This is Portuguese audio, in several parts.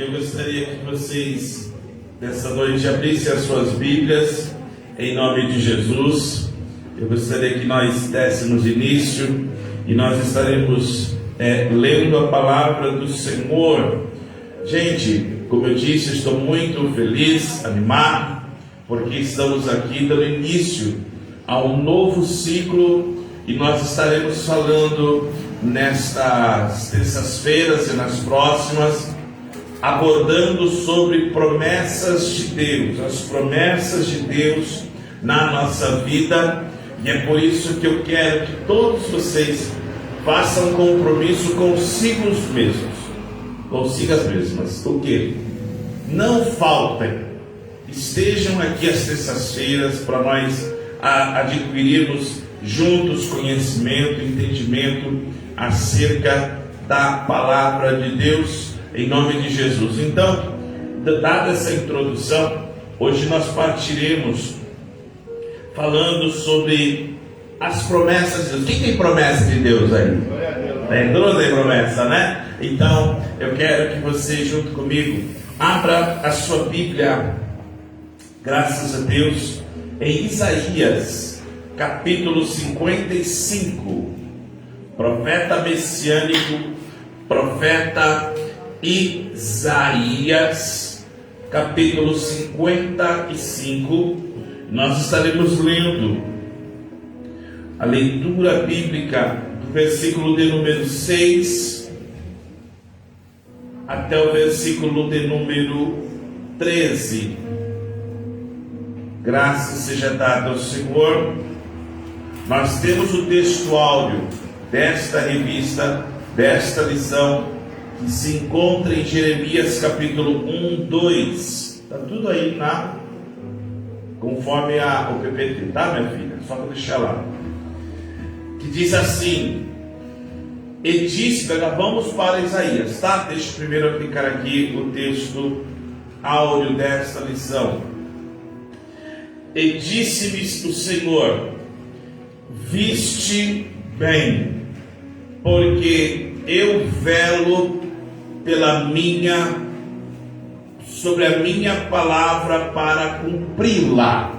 Eu gostaria que vocês, nessa noite, abrissem as suas Bíblias, em nome de Jesus. Eu gostaria que nós dessemos início e nós estaremos lendo a palavra do Senhor. Gente, como eu disse, estou muito feliz, animado, porque estamos aqui dando início a um novo ciclo e nós estaremos falando nestas terças-feiras e nas próximas, abordando sobre promessas de Deus, as promessas de Deus na nossa vida. E é por isso que eu quero que todos vocês façam compromisso consigo as mesmas. O quê? Não faltem, estejam aqui às terças-feiras para nós adquirirmos juntos conhecimento, entendimento acerca da palavra de Deus, em nome de Jesus. Então, dada essa introdução, hoje nós partiremos falando sobre as promessas de Deus. Quem tem promessa de Deus aí? Todos têm promessa, né? Então, eu quero que você, junto comigo, abra a sua Bíblia, graças a Deus, em Isaías, capítulo 55, profeta messiânico, profeta Isaías, capítulo 55, nós estaremos lendo a leitura bíblica do versículo de número 6 até o versículo de número 13. Graças seja dada ao Senhor. Nós temos o texto áudio desta revista, desta lição, que se encontra em Jeremias capítulo 1, 2. Está tudo aí, conforme o PPT, tá, minha filha? Só para deixar lá. Que diz assim: e disse, vamos para Isaías, tá? Deixa eu primeiro aplicar aqui o texto áudio desta lição. E disse-me o Senhor: viste bem, porque eu velo sobre a minha palavra para cumpri-la.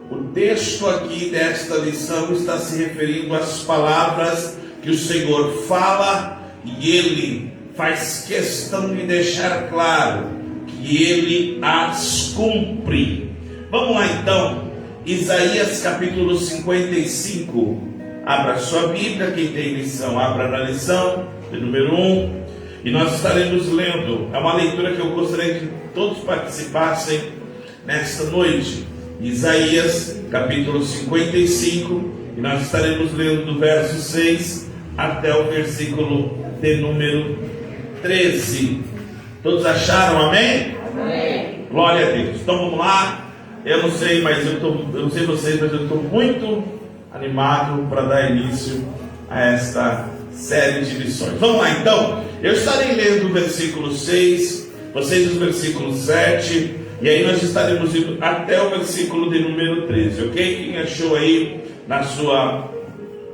O texto aqui desta lição está se referindo às palavras que o Senhor fala, e Ele faz questão de deixar claro que Ele as cumpre. Vamos lá então, Isaías capítulo 55, abra sua Bíblia, quem tem lição, abra na lição, de número 1, e nós estaremos lendo, é uma leitura que eu gostaria que todos participassem nesta noite, Isaías capítulo 55, e nós estaremos lendo do verso 6 até o versículo de número 13. Todos acharam, amém? Amém. Glória a Deus. Então vamos lá. Eu não sei, mas eu não sei vocês, mas eu estou muito animado para dar início a esta série de lições. Vamos lá então. Eu estarei lendo o versículo 6, vocês o versículo 7, e aí nós estaremos indo até o versículo de número 13, ok? Quem achou aí na sua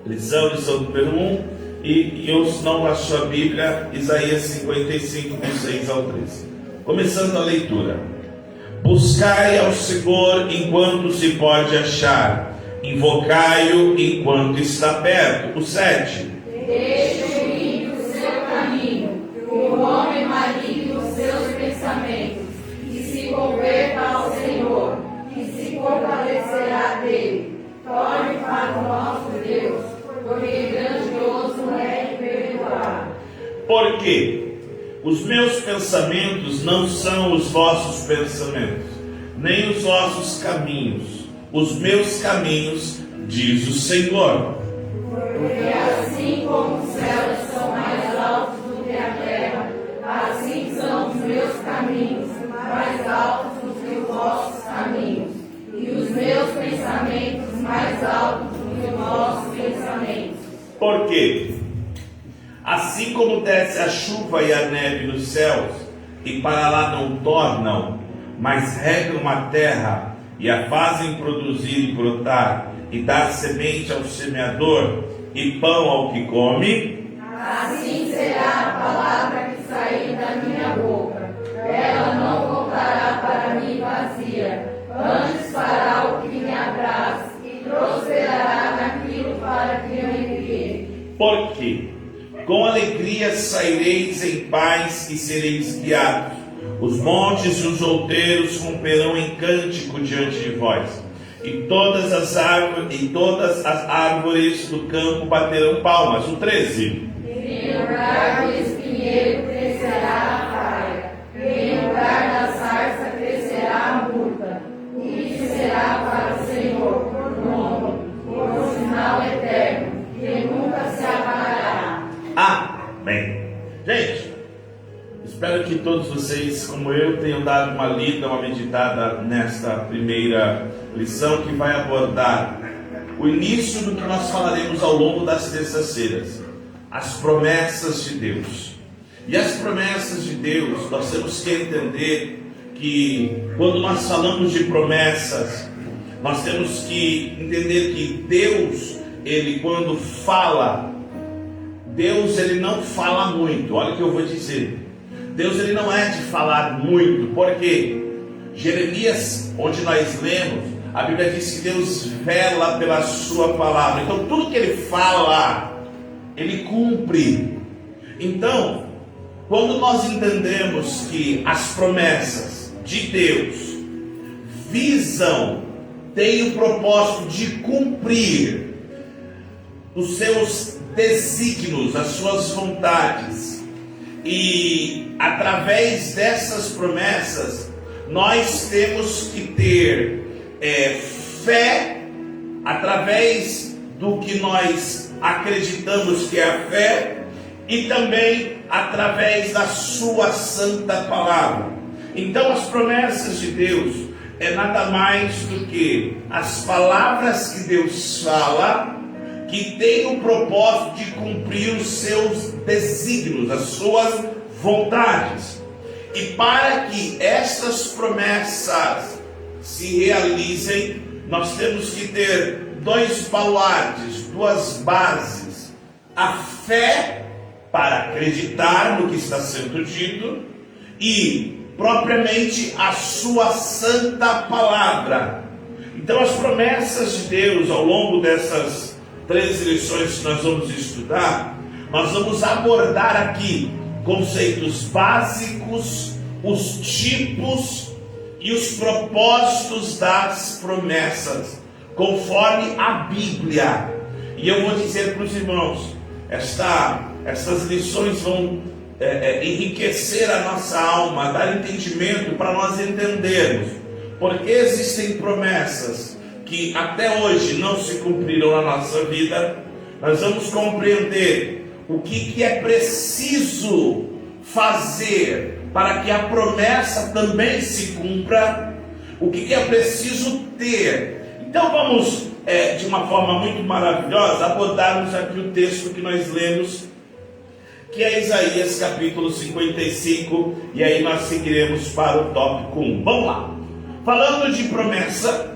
lição número 1, e eu não na sua Bíblia, Isaías 55, do 6 ao 13. Começando a leitura. Buscai ao Senhor enquanto se pode achar, invocai-o enquanto está perto. O 7. Deixe o ímpio o seu caminho, o homem maligno os seus pensamentos, e se converta ao Senhor, que se compadecerá dele. Torne para o nosso Deus, porque grandioso é de perdoar. Porque os meus pensamentos não são os vossos pensamentos, nem os vossos caminhos. Os meus caminhos, diz o Senhor. Porque assim como os céus são mais altos do que a terra, assim são os meus caminhos mais altos do que os vossos caminhos, e os meus pensamentos mais altos do que os vossos pensamentos. Por quê? Assim como desce a chuva e a neve dos céus, e para lá não tornam, mas regam a terra, e a fazem produzir e brotar, e dar semente ao semeador, e pão ao que come, assim será a palavra que sair da minha boca. ela não voltará para mim vazia, antes fará o que me apraz e prosperará naquilo para que eu enviei. Porque com alegria saireis em paz e sereis guiados. Os montes e os outeiros romperão em cântico diante de vós, e todas as árvores do campo baterão palmas. O 13. Em lugar do espinheiro crescerá a faia, em lugar da sarça crescerá a murta. Isso será para o Senhor por nome, por sinal eterno, que nunca se apagará. Amém. Gente, espero que todos vocês, como eu, tenham dado uma lida, uma meditada nesta primeira lição que vai abordar o início do que nós falaremos ao longo das terças-feiras, as promessas de Deus. E as promessas de Deus, nós temos que entender que quando nós falamos de promessas, nós temos que entender que Deus, Ele quando fala, Deus ele não fala muito. Olha o que eu vou dizer. Deus ele não é de falar muito, porque Jeremias, onde nós lemos, a Bíblia diz que Deus vela pela sua palavra. Então tudo que ele fala, ele cumpre. Então, quando nós entendemos que as promessas de Deus visam, têm o propósito de cumprir os seus desígnios, as suas vontades, e através dessas promessas nós temos que ter fé, através do que nós acreditamos que é a fé, e também através da sua santa palavra. Então as promessas de Deus é nada mais do que as palavras que Deus fala, que tem o propósito de cumprir os seus desígnios, as suas vontades. E para que estas promessas se realizem, nós temos que ter dois baluartes, duas bases: a fé para acreditar no que está sendo dito e propriamente a sua santa palavra. Então as promessas de Deus, ao longo dessas 3 lições que nós vamos estudar, nós vamos abordar aqui conceitos básicos, os tipos e os propósitos das promessas, conforme a Bíblia. E eu vou dizer para os irmãos, essas lições vão enriquecer a nossa alma, dar entendimento para nós entendermos porque existem promessas que até hoje não se cumpriram na nossa vida. Nós vamos compreender o que é preciso fazer para que a promessa também se cumpra, o que é preciso ter. Então vamos, de uma forma muito maravilhosa, abordarmos aqui o texto que nós lemos, que é Isaías capítulo 55, e aí nós seguiremos para o tópico 1. Vamos lá. Falando de promessa,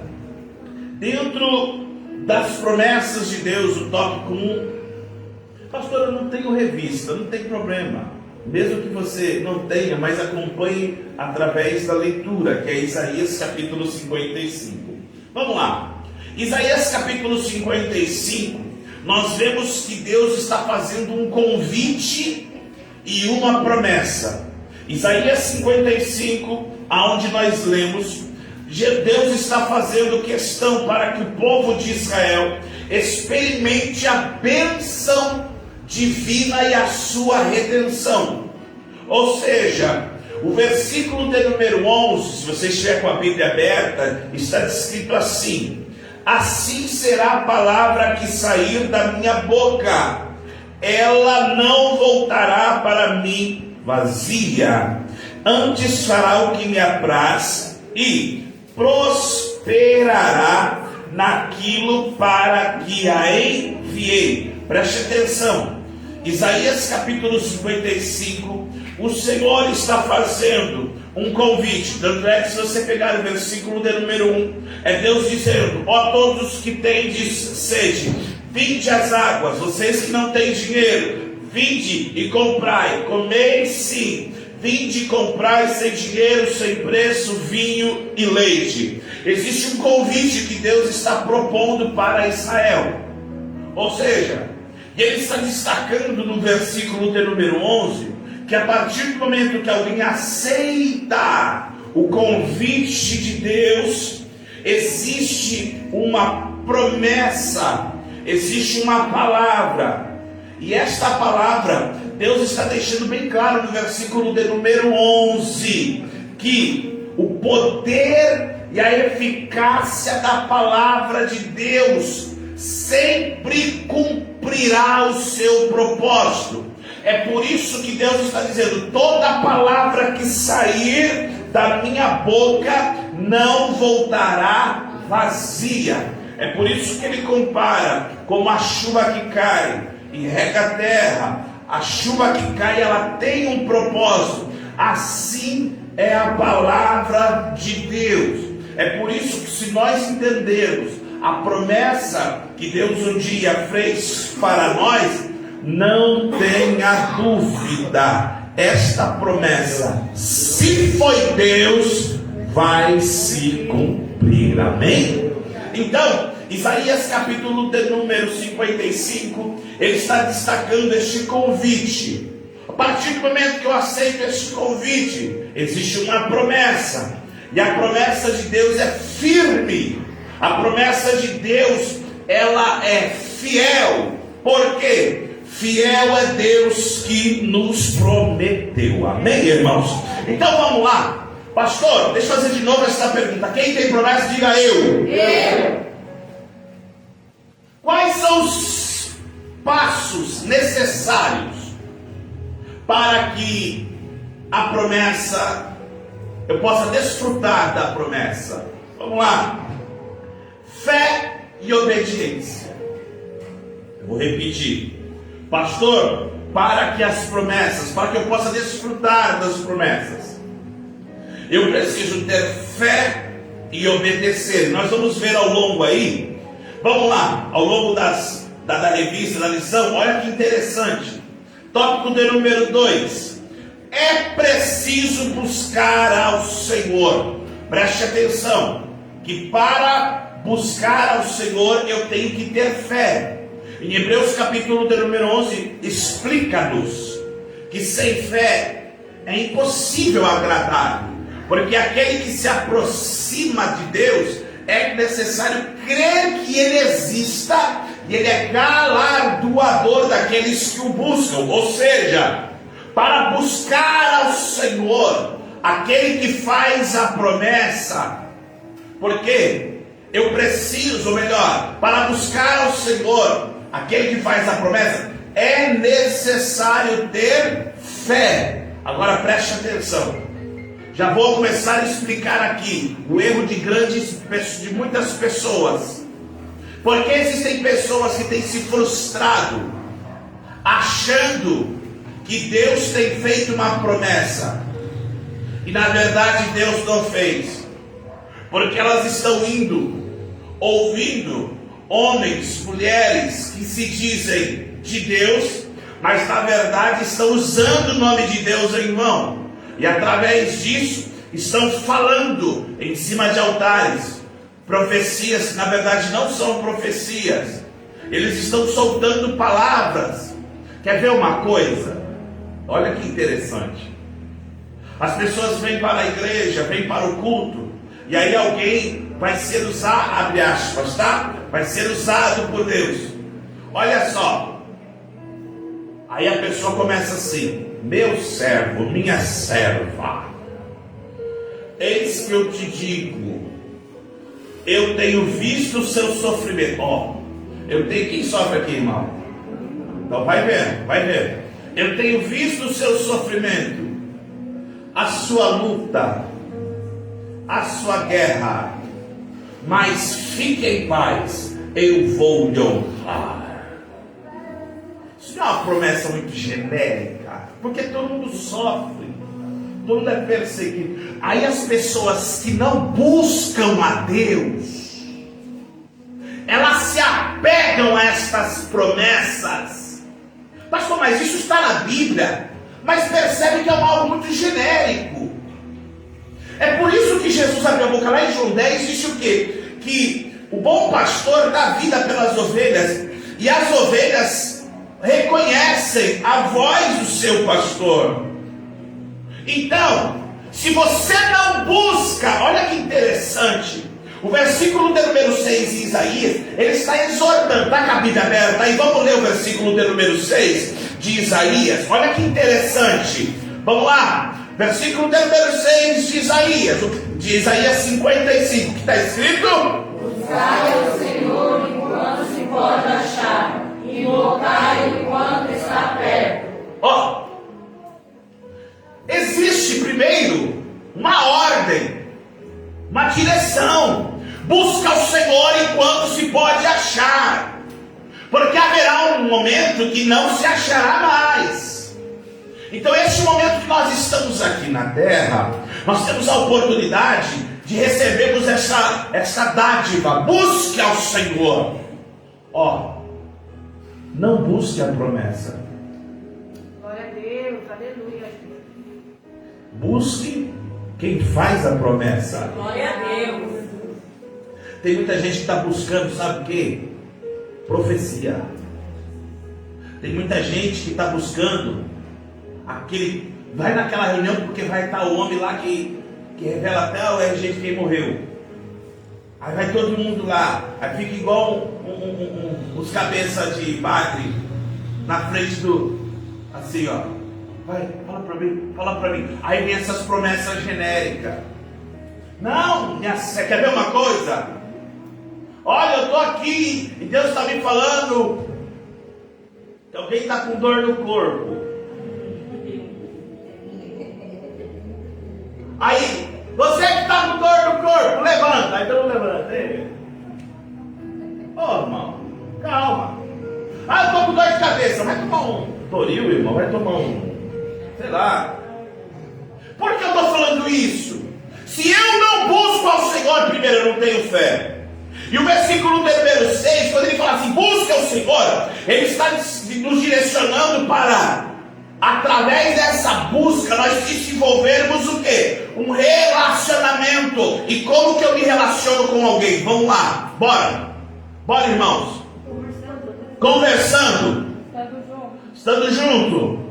dentro das promessas de Deus, o tópico 1, pastor, eu não tenho revista, não tem problema, mesmo que você não tenha, mas acompanhe através da leitura, que é Isaías capítulo 55. Vamos lá. Isaías capítulo 55, nós vemos que Deus está fazendo um convite e uma promessa. Isaías 55, aonde nós lemos, Deus está fazendo questão para que o povo de Israel experimente a bênção divina e a sua redenção. Ou seja, o versículo de número 11, se você estiver com a Bíblia aberta, está escrito assim: assim será a palavra que sair da minha boca, ela não voltará para mim vazia, antes fará o que me apraz e prosperará naquilo para que a enviei. Preste atenção, Isaías capítulo 55, o Senhor está fazendo um convite. Tanto é que se você pegar o versículo de número 1, é Deus dizendo: ó todos que tendes sede, vinde às águas. Vocês que não têm dinheiro, vinde e comprai. Comei sim, vinde comprar sem dinheiro, sem preço, vinho e leite. Existe um convite que Deus está propondo para Israel. Ou seja, ele está destacando no versículo de número 11, que a partir do momento que alguém aceita o convite de Deus, existe uma promessa, existe uma palavra. E esta palavra, Deus está deixando bem claro no versículo de número 11, que o poder e a eficácia da palavra de Deus sempre cumprirá o seu propósito. É por isso que Deus está dizendo: toda palavra que sair da minha boca não voltará vazia. É por isso que ele compara como a chuva que cai e rega a terra. A chuva que cai, ela tem um propósito. Assim é a palavra de Deus. É por isso que, se nós entendermos a promessa que Deus um dia fez para nós, não tenha dúvida, esta promessa, se foi Deus, vai se cumprir. Amém? Então, Isaías capítulo de número 55, ele está destacando este convite. A partir do momento que eu aceito este convite, existe uma promessa, e a promessa de Deus é firme. A promessa de Deus, ela é fiel. Por quê? Fiel é Deus que nos prometeu. Amém, irmãos? Então vamos lá. Pastor, deixa eu fazer de novo essa pergunta. Quem tem promessa, diga eu. Eu. Quais são os passos necessários para que a promessa, eu possa desfrutar da promessa? Vamos lá. Fé e obediência. Eu vou repetir. Pastor, para que as promessas, para que eu possa desfrutar das promessas, eu preciso ter fé e obedecer. Nós vamos ver ao longo aí, vamos lá, ao longo da revista, da lição, olha que interessante. Tópico de número 2. É preciso buscar ao Senhor. Preste atenção, que para buscar ao Senhor eu tenho que ter fé. Em Hebreus capítulo de número 11, explica-nos que sem fé é impossível agradar, porque aquele que se aproxima de Deus é necessário crer que Ele exista, e Ele é galardoador daqueles que o buscam. Ou seja, para buscar ao Senhor, aquele que faz a promessa, porque eu preciso, ou melhor, para buscar ao Senhor, aquele que faz a promessa, é necessário ter fé. Agora preste atenção. Já vou começar a explicar aqui o erro de muitas pessoas. Porque existem pessoas que têm se frustrado, achando que Deus tem feito uma promessa, e na verdade Deus não fez. Porque elas estão ouvindo homens, mulheres que se dizem de Deus, mas na verdade estão usando o nome de Deus em vão, e através disso estão falando em cima de altares profecias que na verdade não são profecias. Eles estão soltando palavras. Quer ver uma coisa? Olha que interessante. As pessoas vêm para a igreja, vêm para o culto, e aí alguém vai ser usado, abre aspas, tá? Vai ser usado por Deus. Olha só. Aí a pessoa começa assim: meu servo, minha serva, eis que eu te digo, eu tenho visto o seu sofrimento. Ó, eu tenho, quem sofre aqui, irmão? Então vai ver. Eu tenho visto o seu sofrimento, a sua luta, a sua guerra, mas fique em paz, eu vou lhe honrar. Isso não é uma promessa muito genérica, porque todo mundo sofre, todo mundo é perseguido. Aí as pessoas que não buscam a Deus, elas se apegam a estas promessas. Pastor, mas isso está na Bíblia. mas percebe que é algo muito genérico. É por isso que Jesus abriu a boca lá em João 10 e disse o quê? Que o bom pastor dá vida pelas ovelhas, e as ovelhas reconhecem a voz do seu pastor. Então, se você não busca, olha que interessante, o versículo de número 6 de Isaías, ele está exortando, está com a Bíblia aberta, aí vamos ler o versículo de número 6 de Isaías, olha que interessante, vamos lá, versículo de número 6 de Isaías 55, que está escrito: Buscai ao Senhor enquanto se pode achar, invocai-o enquanto está perto. Ó, existe primeiro uma ordem, uma direção. Busca o Senhor enquanto se pode achar, porque haverá um momento que não se achará mais. Então este momento que nós estamos aqui na terra, nós temos a oportunidade de recebermos essa dádiva. Busque ao Senhor. Ó, não busque a promessa. Glória a Deus, aleluia. Busque quem faz a promessa. Glória a Deus. Tem muita gente que está buscando, sabe o quê? Profecia. Tem muita gente que está buscando aquele. Vai naquela reunião porque vai estar o homem lá que revela até o RG de quem morreu. Aí vai todo mundo lá. Aí fica igual os cabeças de bagre na frente do. Assim, ó. Vai, fala pra mim. Aí vem essas promessas genéricas. Não, você quer ver uma coisa? Olha, eu estou aqui e Deus está me falando que alguém está com dor no corpo. Aí, você que está com dor no corpo, levanta. Aí todo mundo levanta. Ô, irmão, calma. Ah, eu estou com dor de cabeça. Vai tomar um Doril, irmão. Vai tomar sei lá. Por que eu estou falando isso? Se eu não busco ao Senhor, primeiro eu não tenho fé. E o versículo número 6, quando ele fala assim, busca o Senhor, ele está nos direcionando para, através dessa busca, nós desenvolvermos o quê? Um relacionamento. E como que eu me relaciono com alguém? Vamos lá, bora. Bora, irmãos. Conversando. Estando junto.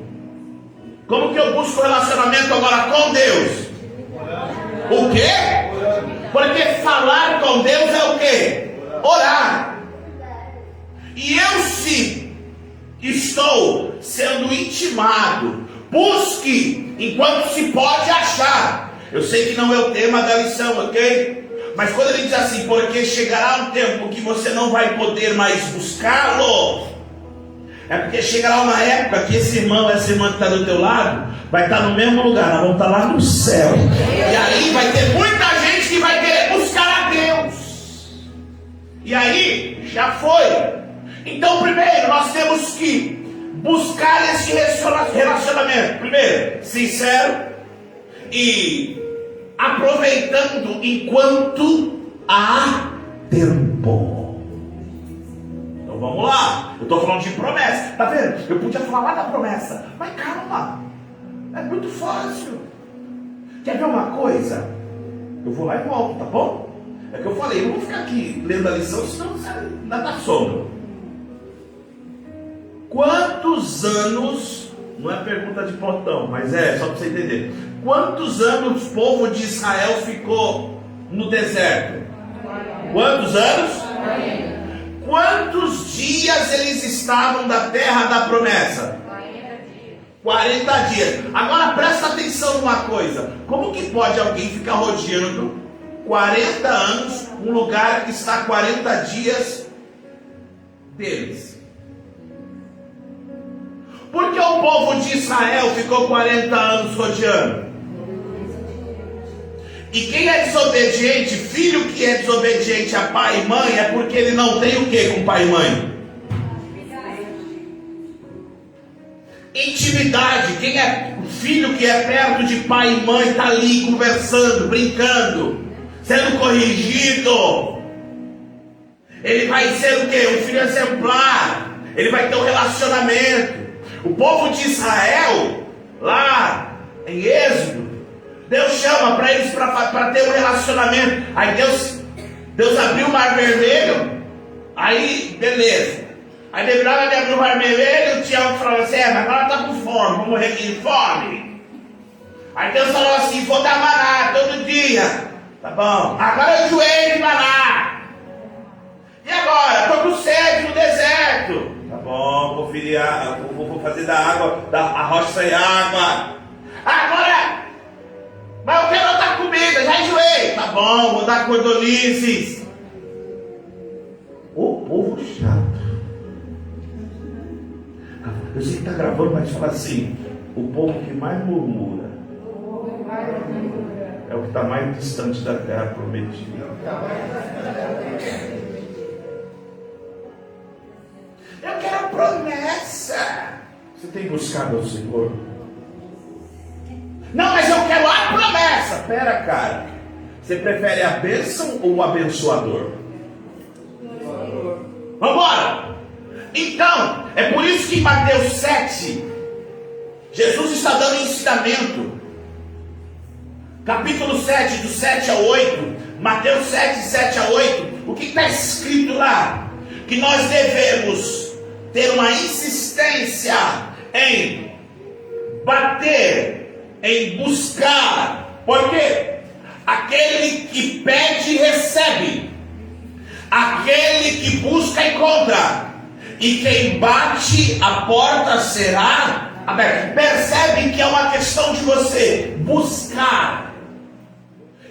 Como que eu busco relacionamento agora com Deus? O quê? Porque falar com Deus é o quê? Orar. E eu, se estou sendo intimado, busque enquanto se pode achar. Eu sei que não é o tema da lição, ok? Mas quando ele diz assim, porque chegará um tempo que você não vai poder mais buscá-lo, é porque chegará uma época que esse irmão, essa irmã que está do teu lado, vai estar no mesmo lugar, nós vamos estar lá no céu. E aí vai ter muita gente que vai querer buscar a Deus. E aí, já foi. Então, primeiro, nós temos que buscar esse relacionamento. Primeiro, sincero e aproveitando enquanto há tempo. Então vamos lá. Eu estou falando de promessa. Tá vendo? Eu podia falar lá da promessa. Mas calma. É muito fácil. Quer ver uma coisa? Eu vou lá e volto, tá bom? É que eu falei, eu não vou ficar aqui lendo a lição, senão não sai da sombra. Quantos anos, não é pergunta de portão, mas é só para você entender. Quantos anos o povo de Israel ficou no deserto? Quantos anos? Quantos dias eles estavam da terra da promessa? 40 dias. Agora presta atenção numa coisa. Como que pode alguém ficar rodeando 40 anos um lugar que está 40 dias deles? Por que o povo de Israel ficou 40 anos rodeando? E quem é desobediente, filho que é desobediente a pai e mãe, é porque ele não tem o que com pai e mãe? Intimidade. Quem é o filho que é perto de pai e mãe, está ali conversando, brincando, sendo corrigido. Ele vai ser o quê? Um filho exemplar. Ele vai ter um relacionamento. O povo de Israel lá em Êxodo, Deus chama para eles para ter um relacionamento. Aí Deus abriu o mar vermelho. Aí beleza. Aí lembrava de abrir o mar vermelho. O Tiago falou assim: mas agora está com fome, vou morrer aqui de fome. Aí Deus falou assim: vou dar maná todo dia. Tá bom, agora eu enjoei de maná. E agora? Estou com sede no deserto. Tá bom, vou fazer da água, a rocha sair água. Agora, mas eu quero outra comida, já enjoei. Tá bom, vou dar cordonices. O povo chato. Eu sei que está gravando, mas fala assim: o povo que mais murmura é o que está mais distante da terra prometida. Eu quero a promessa. Você tem buscado ao Senhor? Não, mas eu quero a promessa. Pera, cara. Você prefere a bênção ou o abençoador? Vamos embora. Então, é por isso que em Mateus 7, Jesus está dando ensinamento. Capítulo 7, do 7 a 8. Mateus 7, 7 a 8. O que está escrito lá? Que nós devemos ter uma insistência em bater, em buscar. Porque aquele que pede, recebe. Aquele que busca, encontra. E quem bate, a porta será aberta. Percebe que é uma questão de você buscar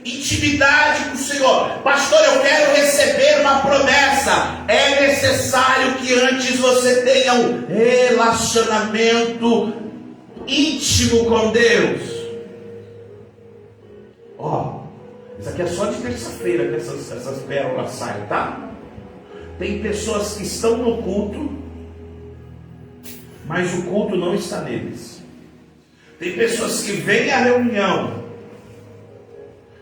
intimidade com o Senhor. Pastor, eu quero receber uma promessa. É necessário que antes você tenha um relacionamento íntimo com Deus. Isso aqui é só de terça-feira que essas pérolas saem, tá? Tem pessoas que estão no culto, mas o culto não está neles. Tem pessoas que vêm à reunião.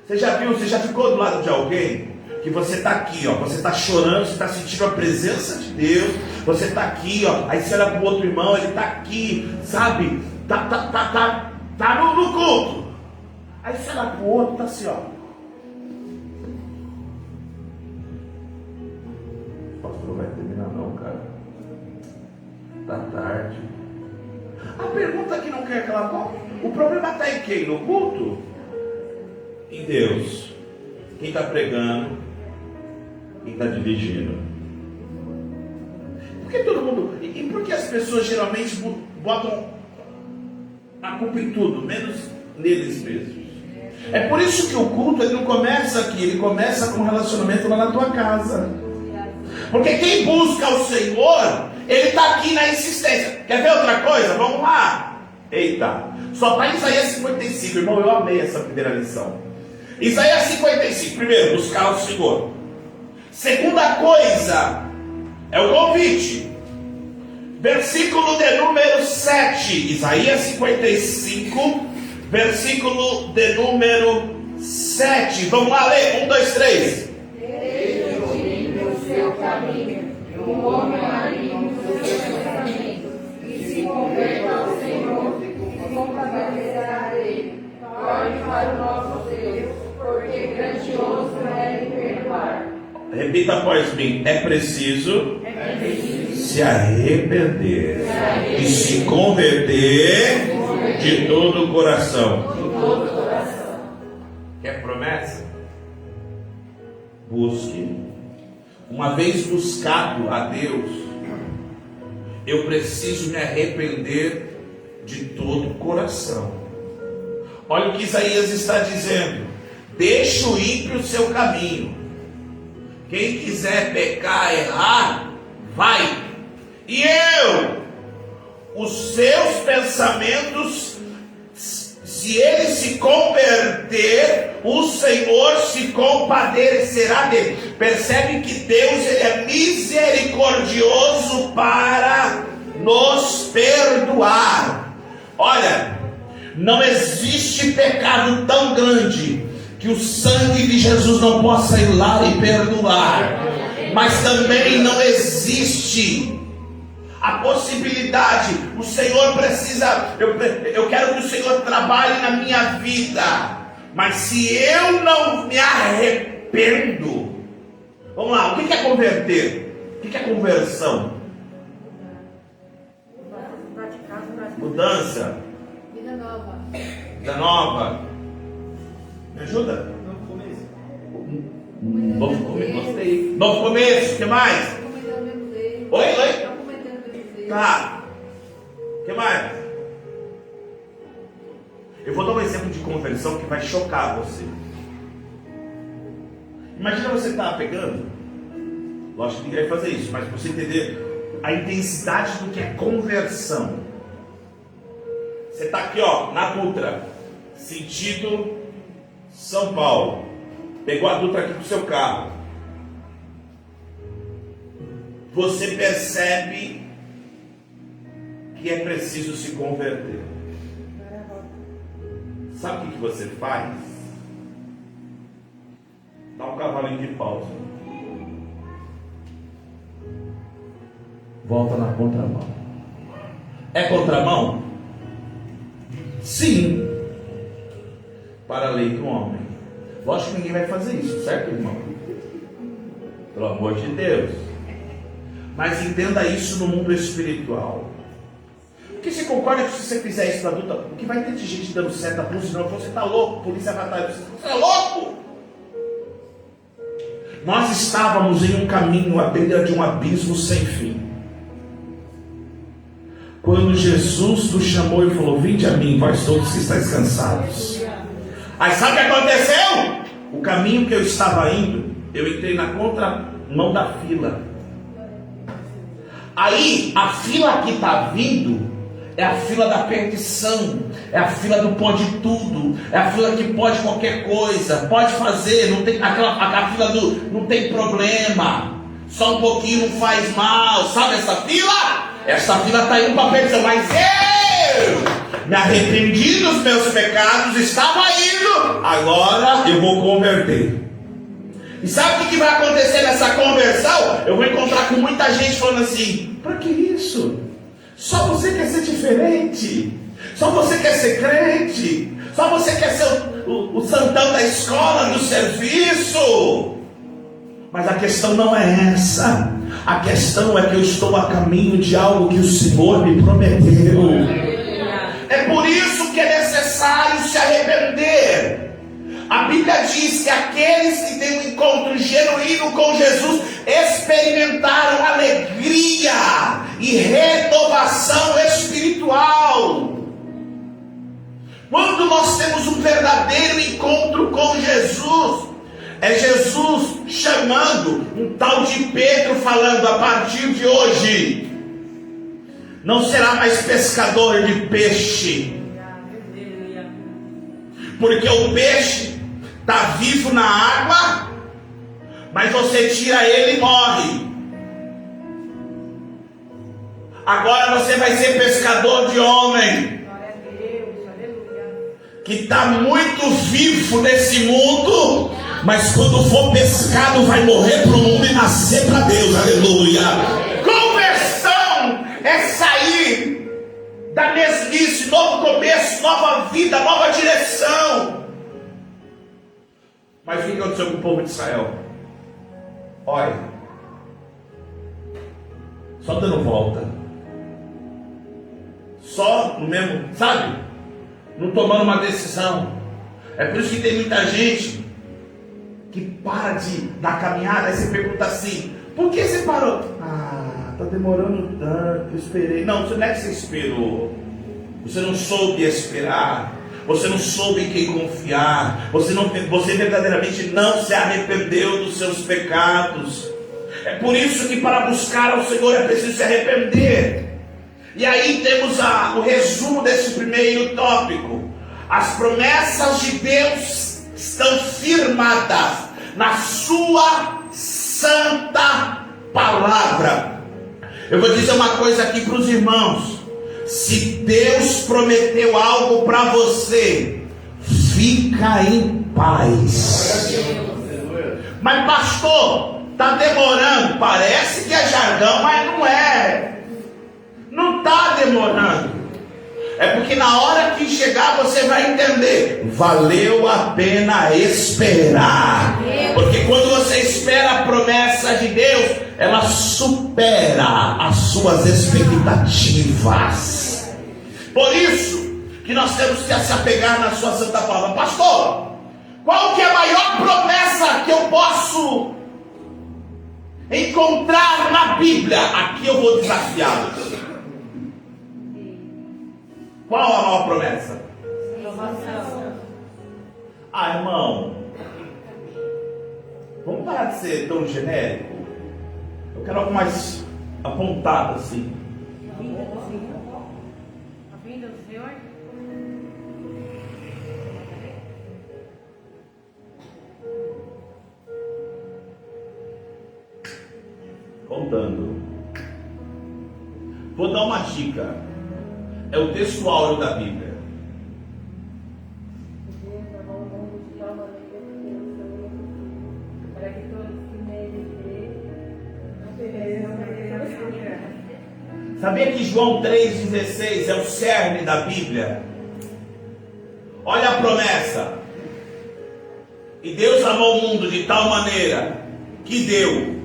Você já viu, você já ficou do lado de alguém que você está aqui, você está chorando, você está sentindo a presença de Deus, você está aqui, aí você olha para o outro irmão, ele está aqui, sabe? Tá no culto. Aí você olha para o outro, está assim, O pastor não vai terminar não, cara. Tá tarde. A pergunta que não quer calar a boca. O problema está em quem? No culto? Em Deus. Quem está pregando? Quem está dirigindo? Por que todo mundo... E por que as pessoas geralmente botam a culpa em tudo, menos neles mesmos? É por isso que o culto ele não começa aqui, ele começa com um relacionamento lá na tua casa. Porque quem busca o Senhor, ele está aqui na insistência. Quer ver outra coisa? Vamos lá. Eita, só está em Isaías 55, irmão, eu amei essa primeira lição. Isaías 55, primeiro, buscar o Senhor. Segunda coisa, é o convite. Versículo de número 7, Isaías 55, versículo de número 7. Vamos lá ler, 1, 2, 3. Deixe o ímpio o seu caminho, e o homem maligno os seus pensamentos, e se converta ao Senhor, e compadecerá dele. Olhe para o nosso Deus, porque grandioso é ele perdoar. Repita após mim: é preciso se arrepender e se converter de todo o coração. Quer promessa? Busque. Uma vez buscado a Deus, eu preciso me arrepender de todo o coração. Olha o que Isaías está dizendo: deixa o ímpio o seu caminho. Quem quiser pecar, errar, vai. E os seus pensamentos, se ele se converter, o Senhor se compadecerá dele. Percebe que Deus ele é misericordioso para nos perdoar. Olha, não existe pecado tão grande que o sangue de Jesus não possa ir lá e perdoar. Mas também não existe a possibilidade. O Senhor precisa, eu quero que o Senhor trabalhe na minha vida, mas se eu não me arrependo, vamos lá, o que é converter? O que é conversão? Mudança. Vida nova. Vida nova. Me ajuda? Novo começo. Gostei. Novo começo. O que mais? Oi? Tá. O que mais? Eu vou dar um exemplo de conversão que vai chocar você. Imagina você estar pegando. Lógico que ninguém vai fazer isso, mas para você entender a intensidade do que é conversão. Você está aqui, ó, na Dutra, sentido São Paulo. Pegou a Dutra aqui pro seu carro. Você percebe que é preciso se converter. Sabe o que você faz? Dá um cavalinho de pausa. Volta na contramão. É contramão? Sim. Para a lei do homem. Lógico que ninguém vai fazer isso, certo, irmão? Pelo amor de Deus. Mas entenda isso no mundo espiritual. Porque você concorda que se você fizer isso na adulta, o que vai ter de gente dando seta para não, você está louco, polícia vai atrás de você. Você é louco? Nós estávamos em um caminho à beira de um abismo sem fim. Quando Jesus nos chamou e falou: vinde a mim, vós todos que estáis cansados. Aí sabe o que aconteceu? O caminho que eu estava indo, eu entrei na contramão da fila. Aí a fila que está vindo é a fila da perdição, é a fila do pode tudo, é a fila que pode qualquer coisa, pode fazer, não tem a fila do não tem problema, só um pouquinho não faz mal, sabe essa fila? Essa fila está indo para a perdição, mas eu me arrependi dos meus pecados, estava indo, agora eu vou converter. E sabe o que vai acontecer nessa conversão? Eu vou encontrar com muita gente falando assim: para que isso? Só você quer ser diferente, só você quer ser crente, só você quer ser o santão da escola, do serviço. Mas a questão não é essa. A questão é que eu estou a caminho de algo que o Senhor me prometeu. É por isso que é necessário se arrepender. A Bíblia diz que aqueles que têm um encontro genuíno com Jesus experimentaram alegria e renovação espiritual. Quando nós temos um verdadeiro encontro com Jesus, é Jesus chamando um tal de Pedro, falando: a partir de hoje não será mais pescador de peixe, porque o peixe está vivo na água, mas você tira ele e morre. Agora você vai ser pescador de homem, que está muito vivo nesse mundo, mas quando for pescado vai morrer para o mundo e nascer para Deus. Aleluia. Conversão é sair da mesmice, novo começo, nova vida, nova direção. Mas o que aconteceu com o povo de Israel? Olha, só dando volta, só no mesmo, sabe? Não tomando uma decisão. É por isso que tem muita gente que para da caminhada. Aí você pergunta assim: por que você parou? Ah, tá demorando tanto, eu esperei. Não, não é que você esperou. Você não soube esperar. Você não soube em quem confiar. Você verdadeiramente não se arrependeu dos seus pecados. É por isso que para buscar ao Senhor é preciso se arrepender. E aí temos o resumo desse primeiro tópico. As promessas de Deus estão firmadas na sua santa palavra. Eu vou dizer uma coisa aqui para os irmãos: se Deus prometeu algo para você, fica em paz. Mas pastor, está demorando. Parece que é jargão, mas não é. Não está demorando. É porque na hora que chegar você vai entender. Valeu a pena esperar. Porque quando você espera a promessa de Deus, ela supera as suas expectativas. Por isso que nós temos que se apegar na sua santa palavra. Pastor, qual que é a maior promessa que eu posso encontrar na Bíblia? Aqui eu vou desafiá-los. Qual a maior promessa? Ah, irmão, vamos parar de ser tão genérico. Eu quero algo mais apontado assim. A vinda do Senhor? Contando. Vou dar uma dica. É o texto áureo da Bíblia. Sabia que João 3,16 é o cerne da Bíblia? Olha a promessa. E Deus amou o mundo de tal maneira que deu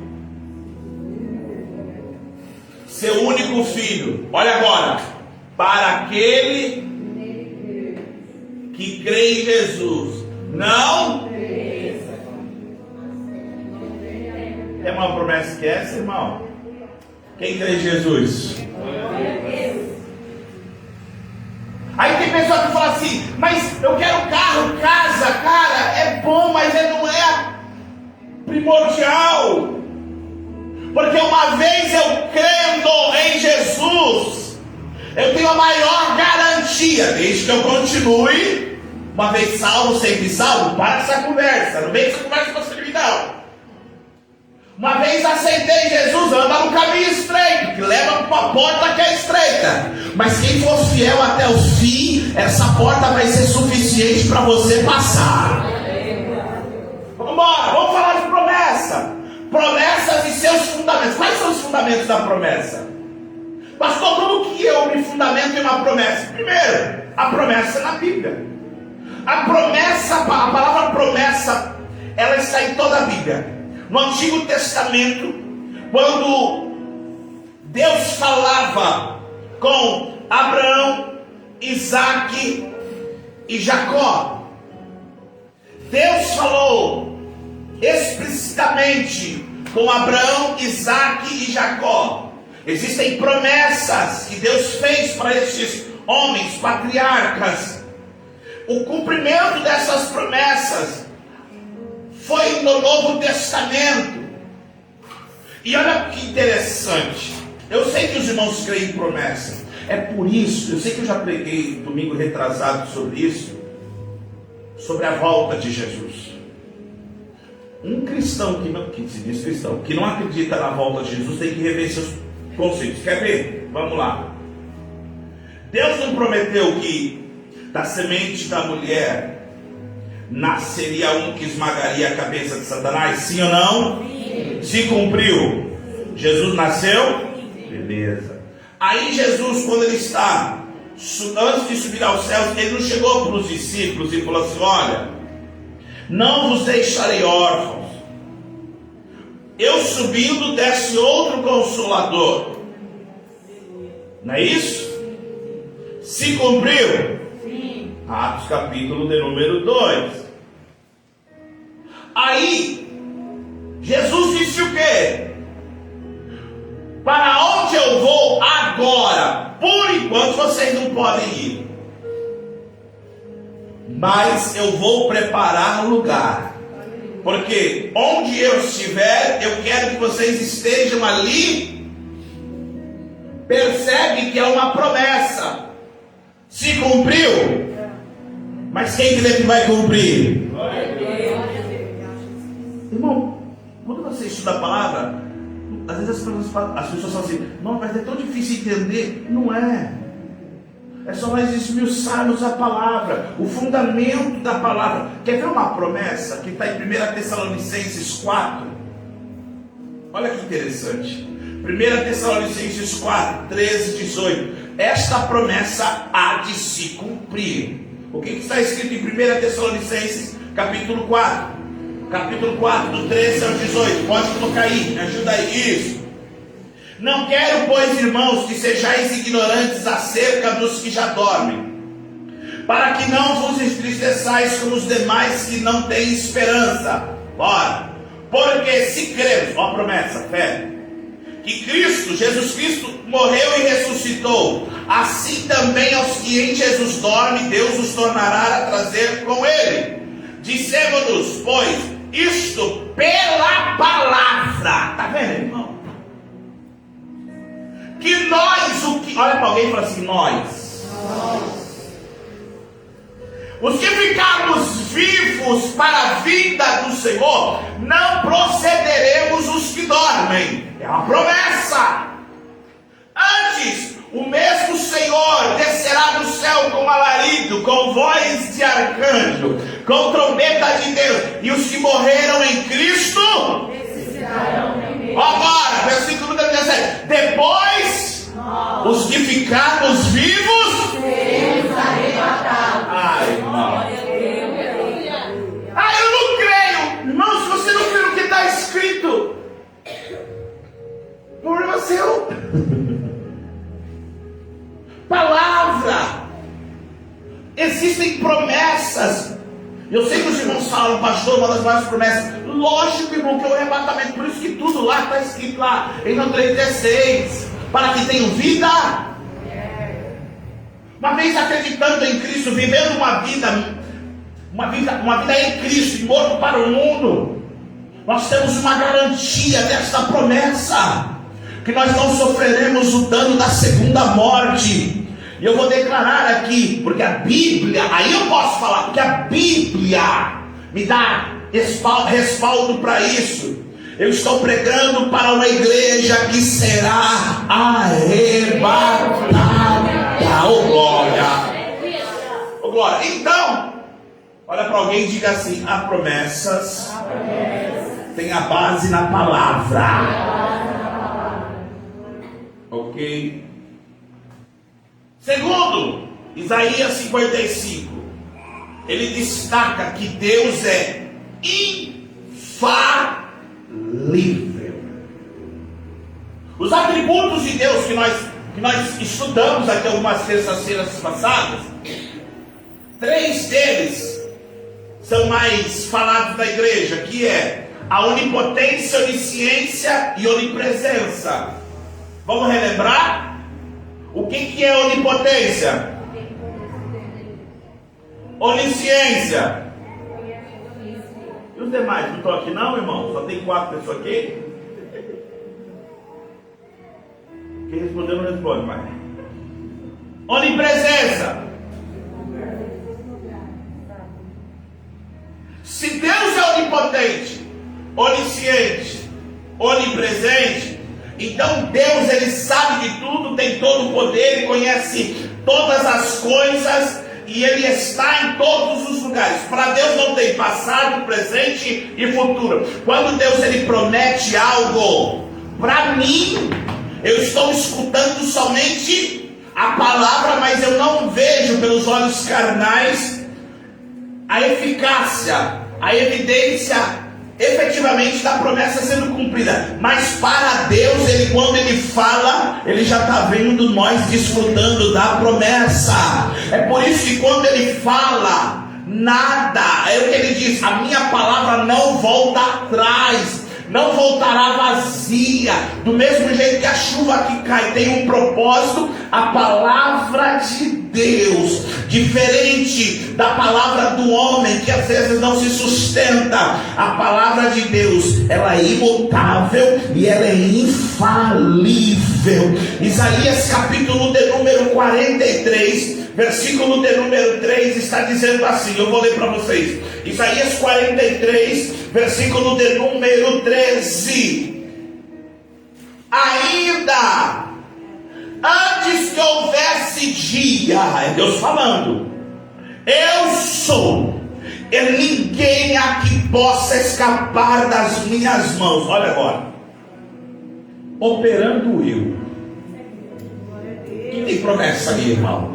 seu único filho. Olha agora. Para aquele que crê em Jesus. Não? Tem uma promessa que é essa, irmão? Quem crê em Jesus? Aí tem pessoa que fala assim: mas eu quero carro, casa, cara, é bom, mas não é primordial. Porque uma vez eu crendo em Jesus, eu tenho a maior garantia, desde que eu continue, uma vez salvo, sempre salvo. Para essa conversa, não vem essa conversa com você não. Uma vez aceitei Jesus, anda no caminho estreito, que leva para uma porta que é estreita. Mas quem for fiel até o fim, essa porta vai ser suficiente para você passar. Vamos embora, vamos falar de promessa. Promessas e seus fundamentos. Quais são os fundamentos da promessa? Pastor, como que eu me fundamento em uma promessa? Primeiro, a promessa é na Bíblia. A promessa, a palavra promessa, ela está em toda a Bíblia. No Antigo Testamento, quando Deus falava com Abraão, Isaque e Jacó, Deus falou explicitamente com Abraão, Isaque e Jacó. Existem promessas que Deus fez para esses homens, patriarcas. O cumprimento dessas promessas foi no Novo Testamento. E olha que interessante. Eu sei que os irmãos creem em promessas. É por isso, eu sei que eu já preguei domingo retrasado sobre isso, sobre a volta de Jesus. Um cristão que se diz cristão, que não acredita na volta de Jesus, tem que rever seus conceitos. Quer ver? Vamos lá. Deus não prometeu que da semente da mulher nasceria um que esmagaria a cabeça de Satanás? Sim ou não? Sim. Se cumpriu. Jesus nasceu? Beleza. Aí Jesus, quando ele está antes de subir aos céus, ele não chegou para os discípulos e falou assim: olha, não vos deixarei órfãos. Eu subindo desce outro Consolador. Não é isso? Se cumpriu? Sim. Atos capítulo de número 2. Aí Jesus disse o quê? Para onde eu vou agora? Por enquanto vocês não podem ir, mas eu vou preparar um lugar. Porque onde eu estiver, eu quero que vocês estejam ali. Percebe que é uma promessa. Se cumpriu? Mas quem que vai cumprir? Irmão, quando você estuda a palavra, às vezes as pessoas falam assim: não, mas é tão difícil entender. Não é. É só nós esmiuçarmos a palavra, o fundamento da palavra. Quer ver uma promessa que está em 1 Tessalonicenses 4? Olha que interessante. 1 1 Tessalonicenses 4, 13, 18. Esta promessa há de se cumprir. O que está escrito em 1 Tessalonicenses, capítulo 4? Capítulo 4, do 13 ao 18. Pode colocar aí, me ajuda aí. Isso. Não quero, pois, irmãos, que sejais ignorantes acerca dos que já dormem, para que não vos entristeçais como os demais que não têm esperança. Bora. Porque se cremos, ó a promessa, fé, que Cristo, Jesus Cristo, morreu e ressuscitou, assim também aos que em Jesus dormem, Deus os tornará a trazer com Ele. Dissemos-nos, pois, isto pela palavra. Está vendo, irmão? Que nós, olha para alguém e fala assim, nós. Os que ficarmos vivos para a vida do Senhor, não procederemos os que dormem. É uma promessa. Antes, o mesmo Senhor descerá do céu com alarido, com voz de arcanjo, com trombeta de Deus, e os que morreram em Cristo ressuscitarão primeiro. Agora, versículo 17. Depois, os que ficarmos vivos seremos arrebatados. Ai, irmão. Ah, eu não creio. Irmão, se você não crê no que está escrito, problema seu. Palavra. Existem promessas. Eu sei que os irmãos falam, pastor, uma das maiores promessas. Lógico, irmão, que é o arrebatamento. Por isso que tudo lá está escrito lá em João 3,16. Para que tenham vida. Uma vez acreditando em Cristo, vivendo uma vida em Cristo, morto para o mundo, nós temos uma garantia desta promessa, que nós não sofreremos o dano da segunda morte. E eu vou declarar aqui, porque a Bíblia, aí eu posso falar, porque a Bíblia me dá respaldo para isso. Eu estou pregando para uma igreja que será arrebatada. Oh glória! Oh glória! Então, olha para alguém e diga assim: há promessas, tem a base na palavra. Ok? Segundo, Isaías 55, ele destaca que Deus é infalível. Os atributos de Deus que nós estudamos aqui algumas terças-feiras passadas, 3 deles são mais falados da igreja, que é a onipotência, onisciência e onipresença. Vamos relembrar? O que é onipotência? Onisciência. E os demais? Não estão aqui não, irmão? Só tem 4 pessoas aqui? Quem respondeu não responde mais. Onipresença. Se Deus é onipotente, onisciente, onipresente, então Deus, ele sabe de tudo, tem todo o poder, ele conhece todas as coisas e ele está em todos os lugares. Para Deus não tem passado, presente e futuro. Quando Deus ele promete algo para mim, eu estou escutando somente a palavra, mas eu não vejo pelos olhos carnais a eficácia, a evidência efetivamente da promessa sendo cumprida. Mas para Deus, ele, quando ele fala, ele já está vendo nós desfrutando da promessa. É por isso que quando ele fala, nada, é o que ele diz: a minha palavra não volta atrás, não voltará vazia. Do mesmo jeito que a chuva que cai tem um propósito, a palavra de Deus, diferente da palavra do homem, que às vezes não se sustenta, a palavra de Deus, ela é imutável e ela é infalível. Isaías capítulo de número 43, versículo de número 3 está dizendo assim, eu vou ler para vocês. Isaías 43, versículo de número 13. Ainda antes que houvesse dia, é Deus falando, eu sou, e ninguém aqui possa escapar das minhas mãos. Olha agora, operando eu. Quem tem promessa ali, irmão?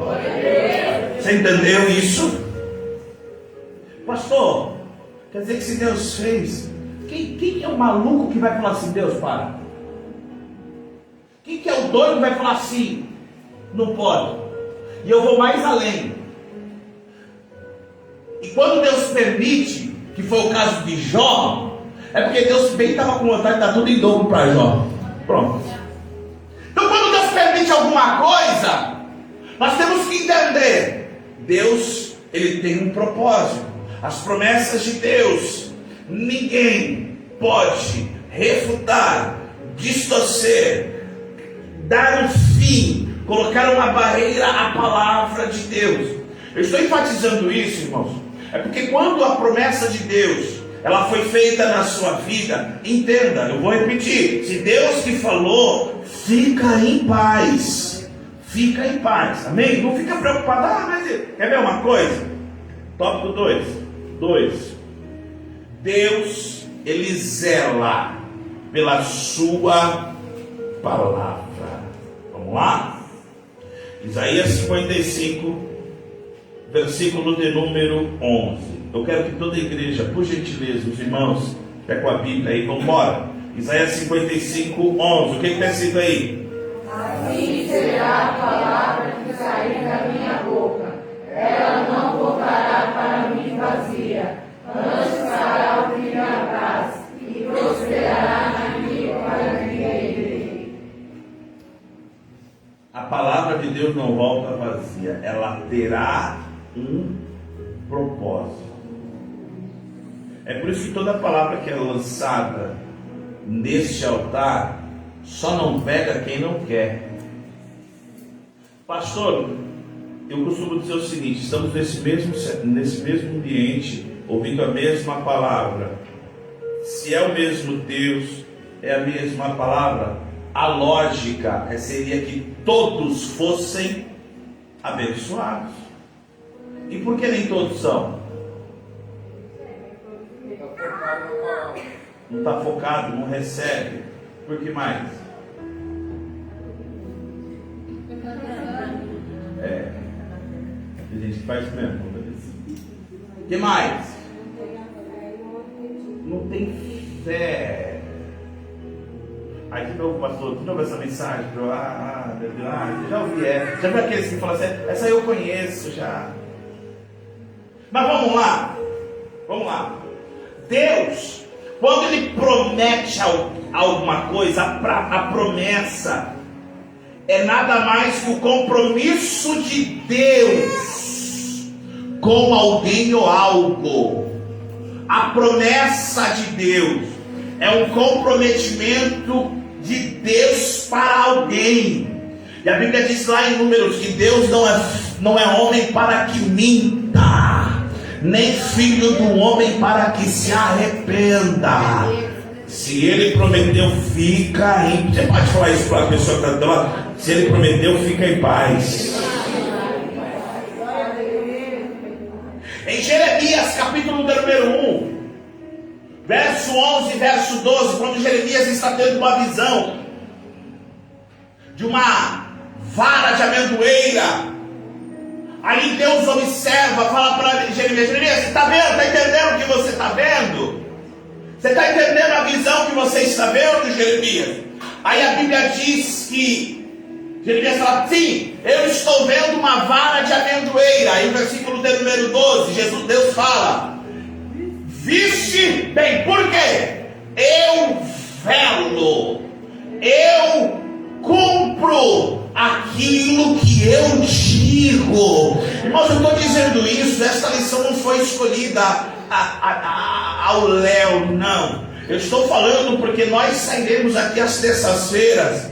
Você entendeu isso? Pastor, quer dizer que se Deus fez, quem é o maluco que vai falar assim, Deus, para? Quem que é o doido que vai falar assim, não pode? E eu vou mais além. E quando Deus permite, que foi o caso de Jó, é porque Deus bem estava com vontade de dar tudo em dobro para Jó. Pronto. Então quando Deus permite alguma coisa, nós temos que entender, Deus, Ele tem um propósito. As promessas de Deus, ninguém pode refutar, distorcer, dar um fim, colocar uma barreira à palavra de Deus. Eu estou enfatizando isso, irmãos, é porque quando a promessa de Deus, ela foi feita na sua vida, entenda, eu vou repetir, se Deus te falou, fica em paz, fica em paz, amém? Não fica preocupado, mas quer ver uma coisa? Tópico 2, Deus, Ele zela pela sua palavra. Vamos lá? Isaías 55, versículo de número 11. Eu quero que toda a igreja, por gentileza, os irmãos, pega com a Bíblia aí, vamos embora. Isaías 55, 11. O que está escrito aí? Assim será a palavra que sair da minha boca. Ela não voltará para mim vazia, antes fará o que me apraz e prosperará naquilo para que enviei. A palavra de Deus não volta vazia, ela terá um propósito. É por isso que toda palavra que é lançada neste altar só não pega quem não quer. Pastor, eu costumo dizer o seguinte: estamos nesse mesmo ambiente, ouvindo a mesma palavra. Se é o mesmo Deus, é a mesma palavra, a lógica seria que todos fossem abençoados. E por que nem todos são? Não está focado, não recebe. Por que mais? A gente faz mesmo. O que mais? Não tem fé. Aí de novo, pastor, de novo essa mensagem. Já ouvi essa. Já viu aqueles que falam assim, essa eu conheço já. Mas vamos lá. Deus, quando Ele promete alguma coisa, a promessa é nada mais que o compromisso de Deus com alguém ou algo. A promessa de Deus é um comprometimento de Deus para alguém. E a Bíblia diz lá em Números que Deus não é homem para que minta, nem filho do homem para que se arrependa. Se Ele prometeu, fica em... Você pode falar isso para a pessoa que está do lado? Se Ele prometeu, fica em paz. Em Jeremias capítulo número 1, verso 11 e verso 12, quando Jeremias está tendo uma visão de uma vara de amendoeira, aí Deus observa, fala para Jeremias: Jeremias, você está vendo? Está entendendo o que você está vendo? Você está entendendo a visão que você está vendo, Jeremias? Aí a Bíblia diz que Jeremias fala: sim, eu estou vendo uma vara de amendoeira. Aí o versículo de número 12, Deus fala: viste bem, por quê? Eu velo, eu cumpro aquilo que eu digo. Irmãos, eu estou dizendo isso, esta lição não foi escolhida ao léu, não. Eu estou falando porque nós sairemos aqui às terças-feiras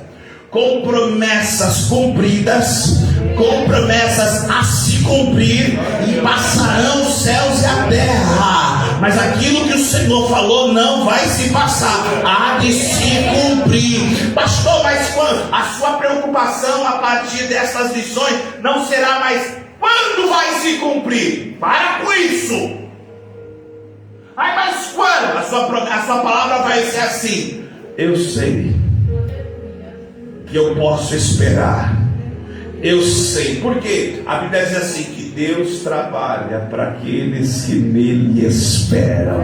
com promessas cumpridas, com promessas a se cumprir, e passarão os céus e a terra, mas aquilo que o Senhor falou não vai se passar, há de se cumprir. Pastor, mas quando? A sua preocupação a partir dessas lições não será mais quando vai se cumprir. Para com isso. Mas quando? A sua palavra vai ser assim: eu sei que eu posso esperar. Eu sei, porque a Bíblia diz assim, que Deus trabalha para aqueles que nele esperam.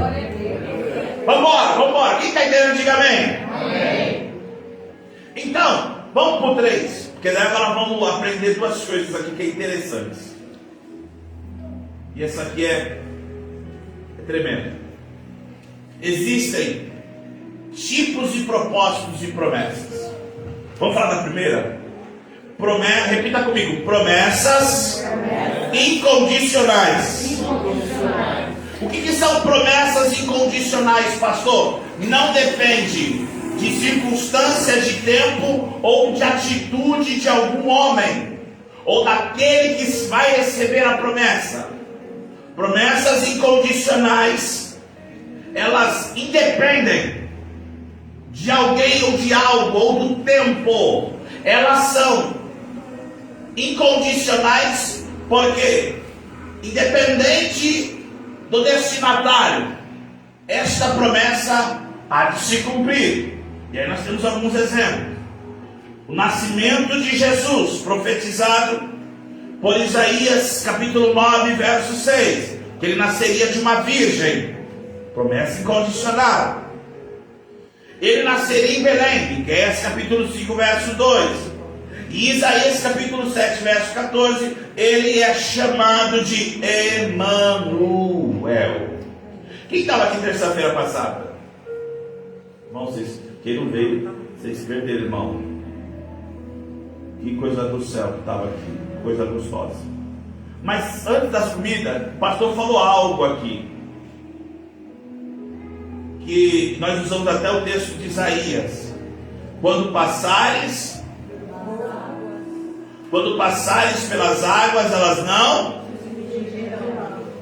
Vambora, quem está entendendo, diga amém. Amém. Então, vamos para o 3, porque daí agora vamos aprender duas coisas aqui que é interessantes. E essa aqui é tremenda. Existem tipos e propósitos de promessas. Vamos falar da primeira? Repita comigo: promessas incondicionais. O que são promessas incondicionais, pastor? Não depende de circunstâncias de tempo ou de atitude de algum homem ou daquele que vai receber a promessa. Promessas incondicionais, elas independem de alguém ou de algo ou do tempo. Elas são incondicionais porque, independente do destinatário, esta promessa há de se cumprir. E aí nós temos alguns exemplos. O nascimento de Jesus, profetizado por Isaías capítulo 9, verso 6, que ele nasceria de uma virgem, promessa incondicional. Ele nasceria em Belém, Miqueias capítulo 5, verso 2. E Isaías capítulo 7, verso 14, ele é chamado de Emanuel. Quem estava aqui terça-feira passada? Irmão, quem não veio, vocês perderam, irmão. Que coisa do céu que estava aqui, coisa gostosa. Mas antes das comidas, o pastor falou algo aqui, que nós usamos até o texto de Isaías: quando passares pelas águas, elas não,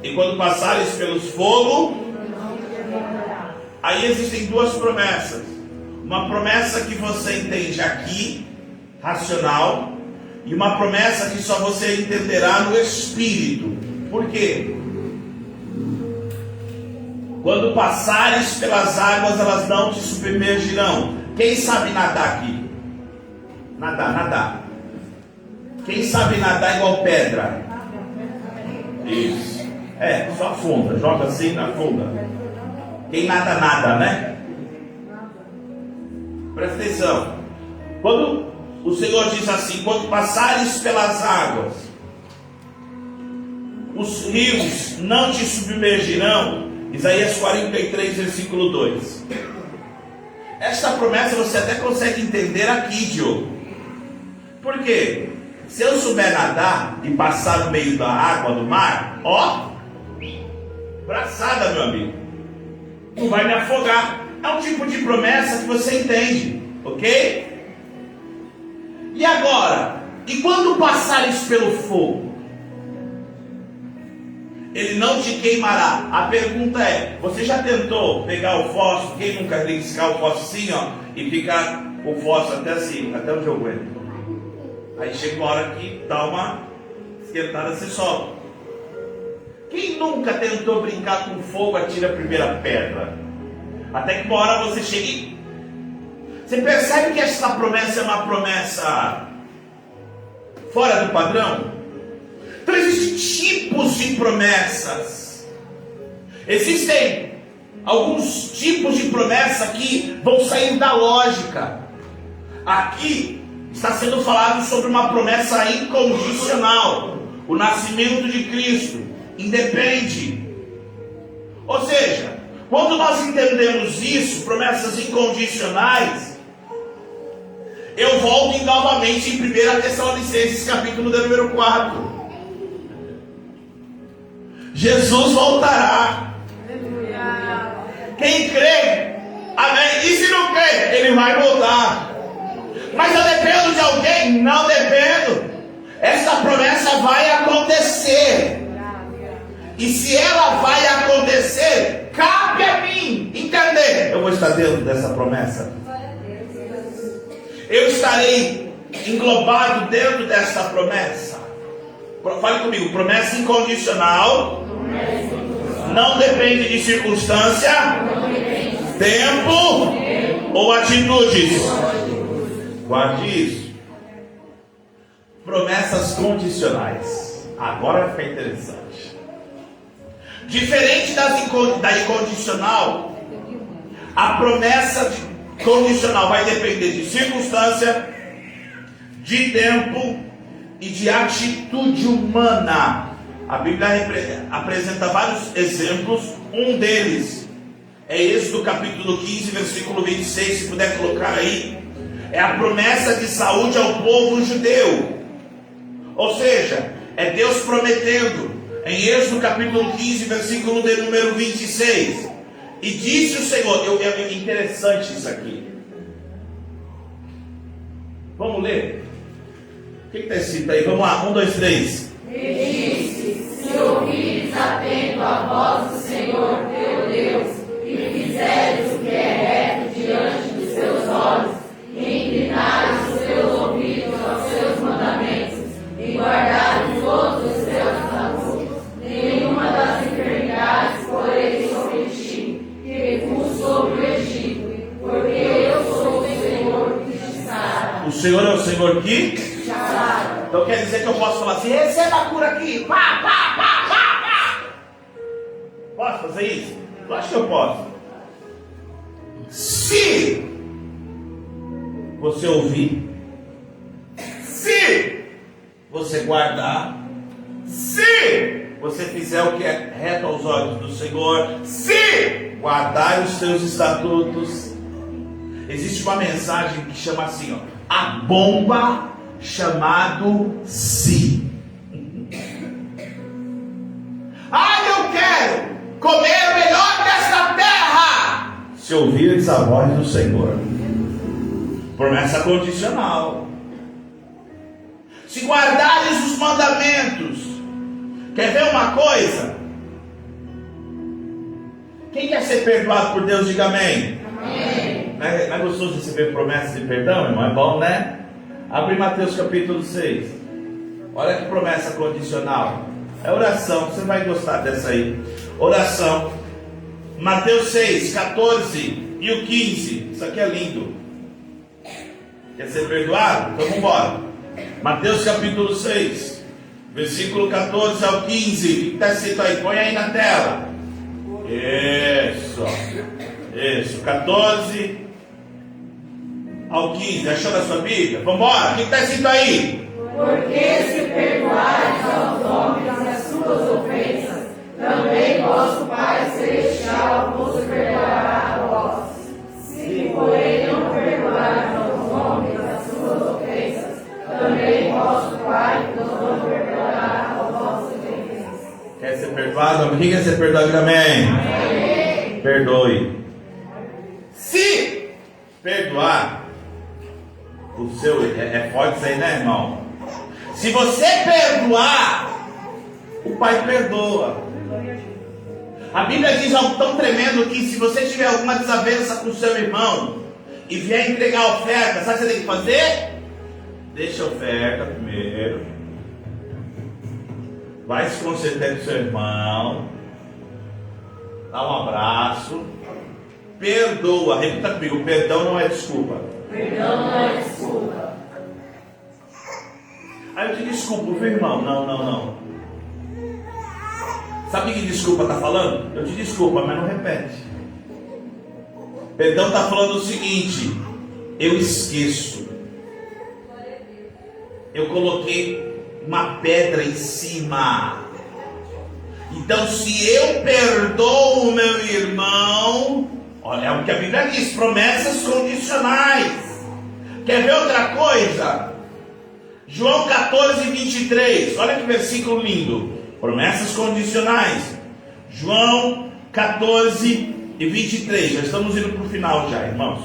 e quando passares pelos fogos. Aí existem duas promessas. Uma promessa que você entende aqui, racional, e uma promessa que só você entenderá no Espírito. Por quê? Quando passares pelas águas, elas não te submergirão. Quem sabe nadar aqui? Nadar. Quem sabe nadar igual pedra? Isso. Só afunda. Joga assim na funda. Quem nada, né? Presta atenção. Quando o Senhor diz assim: quando passares pelas águas, os rios não te submergirão. Isaías 43, versículo 2. Esta promessa você até consegue entender aqui, Diogo. Por quê? Se eu souber nadar e passar no meio da água do mar, braçada, meu amigo, não vai me afogar. É um tipo de promessa que você entende, ok? E agora, e quando passares pelo fogo, ele não te queimará. A pergunta é: você já tentou pegar o fósforo? Quem nunca riscar o fósforo assim, e ficar o fósforo até assim, até onde eu aguento? Aí chega uma hora que dá uma esquentada, você solta. Quem nunca tentou brincar com fogo, atira a primeira pedra? Até que uma hora você chega e... Você percebe que essa promessa é uma promessa fora do padrão? Então existem tipos de promessas. Existem alguns tipos de promessa que vão sair da lógica. Aqui está sendo falado sobre uma promessa incondicional. O nascimento de Cristo independe. Ou seja, quando nós entendemos isso, promessas incondicionais, eu volto novamente em 1 Tessalonicenses capítulo número 4. Jesus voltará. Quem crê, amém? E se não crê, ele vai voltar. Mas eu dependo de alguém? Não dependo. Essa promessa vai acontecer. E se ela vai acontecer, cabe a mim entender. Eu vou estar dentro dessa promessa. Eu estarei englobado dentro dessa promessa. Fale comigo: promessa incondicional. Não depende de circunstância, tempo ou atitudes. Guarde isso. Promessas condicionais. Agora fica interessante. Diferente da incondicional, a promessa condicional vai depender de circunstância, de tempo e de atitude humana. A Bíblia apresenta vários exemplos. Um deles é Êxodo capítulo 15, versículo 26, se puder colocar aí. É a promessa de saúde ao povo judeu. Ou seja, é Deus prometendo, em Êxodo capítulo 15, versículo de número 26. E disse o Senhor, é interessante isso aqui. Vamos ler? O que está escrito aí? Vamos lá, 1, 2, 3. E disse: se ouvires atento a voz do Senhor teu Deus, e fizeres o que é reto diante dos seus olhos, e inclinares os teus ouvidos aos seus mandamentos, e guardares todos os teus estatutos, nenhuma das enfermidades porei sobre ti, que pus sobre o Egito, porque eu sou o Senhor que te sara. O Senhor é o Senhor que? Sara. Então quer dizer que eu posso falar assim: receba a cura aqui, pá, pá, pá, pá, pá. Posso fazer isso? Eu acho que eu posso. Se você ouvir, se você guardar, se você fizer o que é reto aos olhos do Senhor, se guardar os seus estatutos. Existe uma mensagem que chama assim, ó, a bomba chamado se. Eu quero comer o melhor desta terra. Se ouvires a voz do Senhor. Promessa condicional. Se guardares os mandamentos. Quer ver uma coisa? Quem quer ser perdoado por Deus, diga amém. Amém. Não é gostoso receber promessas de perdão, irmão? É bom, né? Abre Mateus capítulo 6. Olha que promessa condicional. É oração, você vai gostar dessa aí. Oração. Mateus 6, 14 e o 15. Isso aqui é lindo. Quer ser perdoado? Então vamos embora. Mateus capítulo 6, versículo 14 ao 15. O que está escrito aí? Põe aí na tela. Isso, 14 ao 15. Achou na sua Bíblia? Vamos embora. O que está escrito aí? Porque se perdoares aos homens as suas ofensas, também vosso Pai Celestial vos perdoará a vós. Se, porém, não perdoares aos homens as suas ofensas, também vosso Pai não perdoará as vossas ofensas. Quer ser perdoado? Quem quer ser perdoado? Amém. Amém. Perdoe. Se perdoar, o seu é forte isso aí, né, irmão? Se você perdoar, o Pai perdoa. A Bíblia diz algo tão tremendo que se você tiver alguma desavença com o seu irmão e vier entregar a oferta, sabe o que você tem que fazer? Deixa a oferta primeiro. Vai se consertar com seu irmão. Dá um abraço. Perdoa. Repita comigo: perdão não é desculpa. Perdão não é desculpa. Aí eu te desculpo, viu, irmão? Não. Sabe o que desculpa está falando? Eu te desculpo, mas não repete. Perdão está falando o seguinte: eu esqueço. Eu coloquei uma pedra em cima. Então, se eu perdoo o meu irmão, olha, é o que a Bíblia diz: promessas condicionais. Quer ver outra coisa? João 14, 23. Olha que versículo lindo. Promessas condicionais. João 14 e 23. Já estamos indo para o final já, irmãos.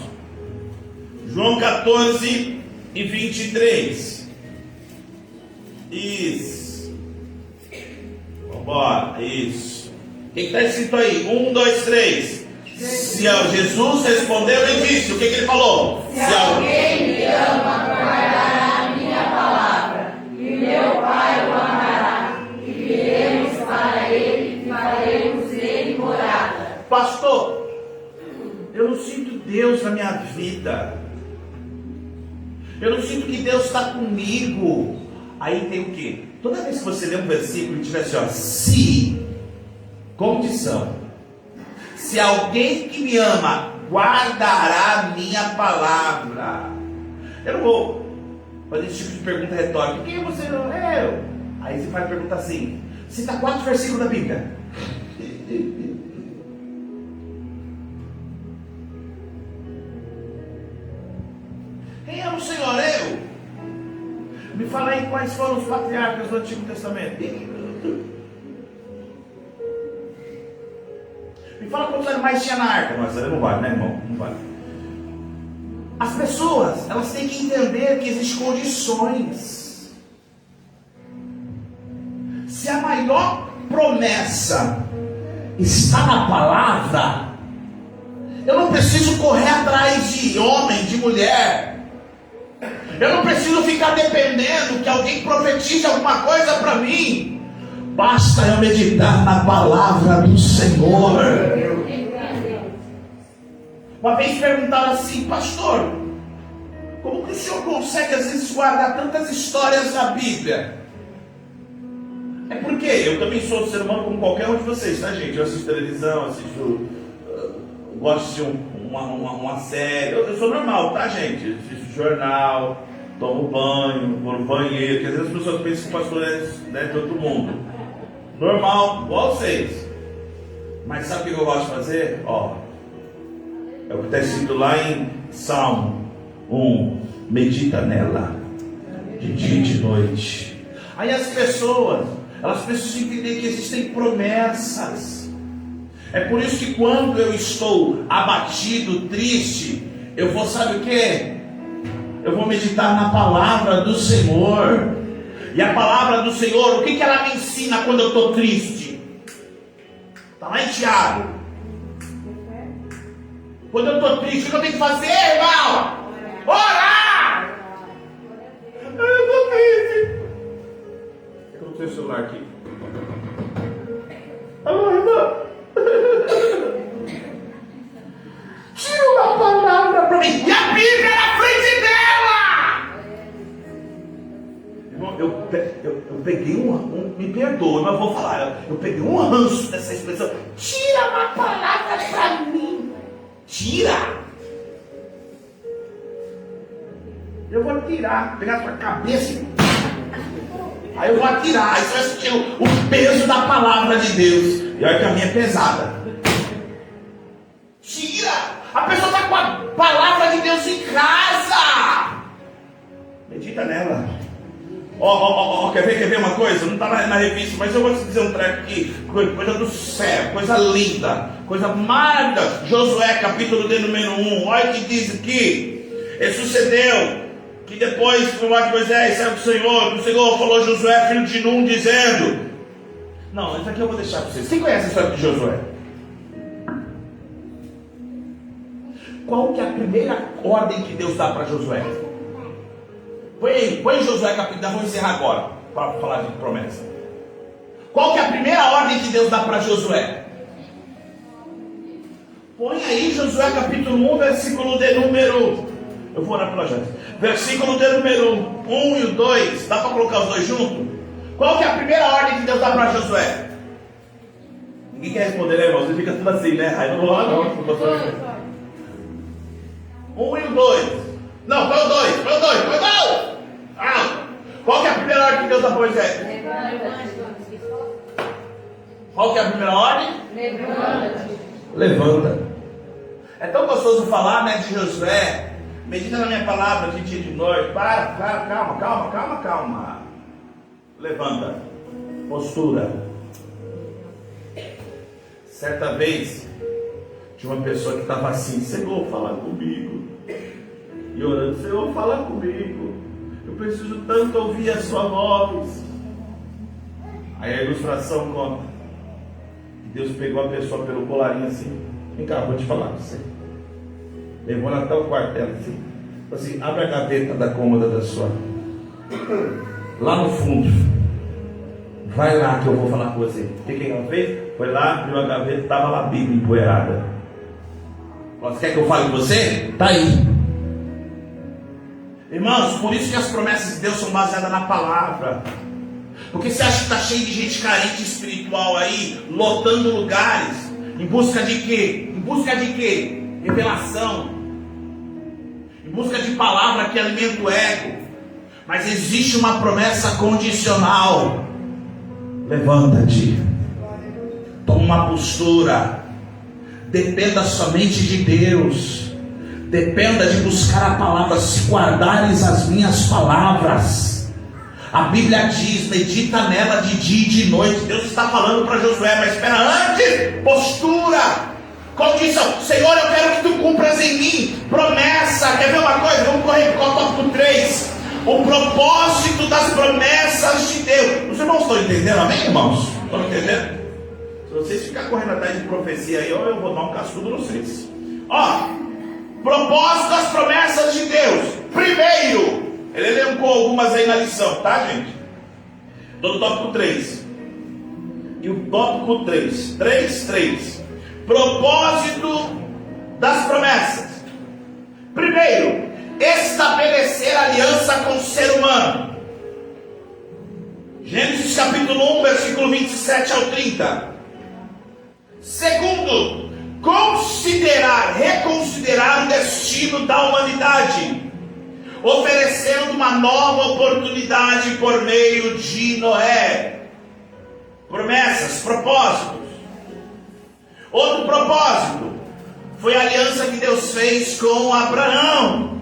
João 14 e 23. Isso. Vambora. Isso. O que está escrito aí? 1, 2, 3. Se Jesus respondeu e disse, o que ele falou? Se alguém me ama, guardará a minha palavra, e meu Pai o amará, e viremos para ele e faremos nele morada. Pastor, eu não sinto Deus na minha vida. Eu não sinto que Deus está comigo. Aí tem o quê? Toda vez que você lê um versículo e tiver assim, ó, se, condição, se alguém que me ama guardará a minha palavra. Eu não vou fazer esse tipo de pergunta retórica. Quem você não é? Eu. Aí você faz pergunta assim, cita 4 versículos da Bíblia. Quem ama o Senhor? Eu. Me fala aí quais foram os patriarcas do Antigo Testamento. Me fala quantos animais tinha na arca. Nossa, não vale, né, irmão? Não vale. As pessoas, elas têm que entender que existem condições. Se a maior promessa está na palavra, eu não preciso correr atrás de homem, de mulher. Eu não preciso ficar dependendo que alguém profetize alguma coisa para mim. Basta eu meditar na palavra do Senhor. Uma vez perguntaram assim, pastor, como que o senhor consegue às vezes guardar tantas histórias da Bíblia? É porque eu também sou um ser humano como qualquer um de vocês, tá, gente? Eu assisto televisão, gosto de uma série. Eu sou normal, tá, gente? Eu assisto jornal, tomo banho, vou no banheiro, porque às vezes as pessoas pensam que o pastor é de outro mundo. Normal, igual vocês. Mas sabe o que eu gosto de fazer? Ó, é o que está escrito lá em Salmo 1. Medita nela, de dia e de noite. Aí as pessoas, elas precisam entender que existem promessas. É por isso que quando eu estou abatido, triste, eu vou, sabe o que? Eu vou meditar na palavra do Senhor. E a palavra do Senhor, o que ela me ensina quando eu estou triste? Está lá em Tiago. Quando eu estou triste, o que eu tenho que fazer, irmão? Orar! Eu estou triste. Eu não tenho o celular aqui. Alô, irmão? Tira uma palavra para mim. E a Bíblia na frente dela! Irmão, eu peguei me perdoa, mas eu vou falar. Eu peguei um ranço dessa expressão. Tira uma palavra para mim. Tira! Eu vou tirar, pegar a sua cabeça e... Aí eu vou atirar, aí você vai sentir o peso da palavra de Deus. E olha que a minha é pesada. Tira! A pessoa está com a palavra de Deus em casa. Medita nela. Quer ver uma coisa? Não está na revista, mas eu vou te dizer um treco aqui. Coisa do céu, coisa linda, coisa maravilhosa. Josué, capítulo de número 1. Olha o que diz aqui. E sucedeu que depois que o de Moisés saiu do Senhor, o Senhor falou a Josué, filho de Nun, dizendo... Não, isso aqui eu vou deixar para vocês. Quem conhece a história de Josué? Qual que é a primeira ordem que Deus dá para Josué? Põe Josué capítulo, vamos encerrar agora, para falar de promessa. Qual que é a primeira ordem que Deus dá para Josué? Põe aí Josué capítulo 1, versículo de número... Eu vou orar pela gente. Versículo de número 1 e o 2. Dá para colocar os dois juntos? Qual que é a primeira ordem que Deus dá para Josué? Ninguém quer responder, né, irmão? Você fica tudo assim, né? Aí não vou lá, não. 1 e o 2. Não, foi o 2. Foi o 2. Foi o 2. Ah. Qual que é a primeira ordem que Deus dá para Moisés? Qual que é a primeira ordem? Levanta. É tão gostoso falar, né, de Josué. Medita na minha palavra de dia e de noite. Calma. Levanta. Postura. Certa vez, tinha uma pessoa que estava assim: Senhor, fala comigo. E orando: Senhor, fala comigo. Eu preciso tanto ouvir a sua voz. Aí a ilustração conta que Deus pegou a pessoa pelo colarinho assim: vem cá, vou te falar com você. Levou ela até o quarto dela assim, abre a gaveta da cômoda da sua, lá no fundo, vai lá que eu vou falar com você. O que ela fez? Foi lá, abriu a gaveta, estava lá a Bíblia empoeirada. Você quer que eu fale com você? Está aí. Irmãos, por isso que as promessas de Deus são baseadas na palavra. Porque você acha que está cheio de gente carente espiritual aí, lotando lugares, em busca de quê? Em busca de quê? Revelação. Em busca de palavra que alimenta o ego. Mas existe uma promessa condicional. Levanta-te. Toma uma postura. Dependa somente de Deus. Dependa de buscar a palavra. Se guardares as minhas palavras. A Bíblia diz, medita nela de dia e de noite. Deus está falando para Josué, mas espera antes, postura, condição. Senhor, eu quero que tu cumpras em mim, promessa. Quer ver uma coisa? Vamos correr para o tópico 3. O propósito das promessas de Deus. Os irmãos estão entendendo, amém, irmãos? Estão entendendo? Se vocês ficarem correndo atrás de profecia aí, eu vou dar um cascudo nos vocês. Ó, propósito das promessas de Deus. Primeiro, ele elencou algumas aí na lição, tá, gente? Estou no tópico 3. E o tópico 3. 3. Propósito das promessas. Primeiro, estabelecer aliança com o ser humano. Gênesis capítulo 1, versículo 27 ao 30. Segundo, reconsiderar o destino da humanidade, oferecendo uma nova oportunidade por meio de Noé. Promessas, propósitos. Outro propósito foi a aliança que Deus fez com Abraão.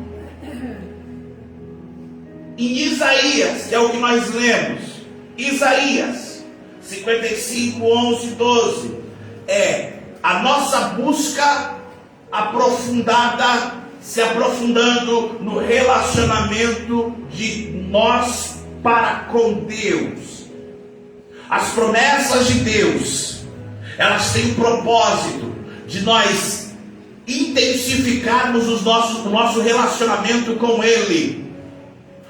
Em Isaías, que é o que nós lemos, Isaías 55, 11, 12, é a nossa busca aprofundada, se aprofundando no relacionamento de nós para com Deus. As promessas de Deus, elas têm o propósito de nós intensificarmos o nosso relacionamento com Ele.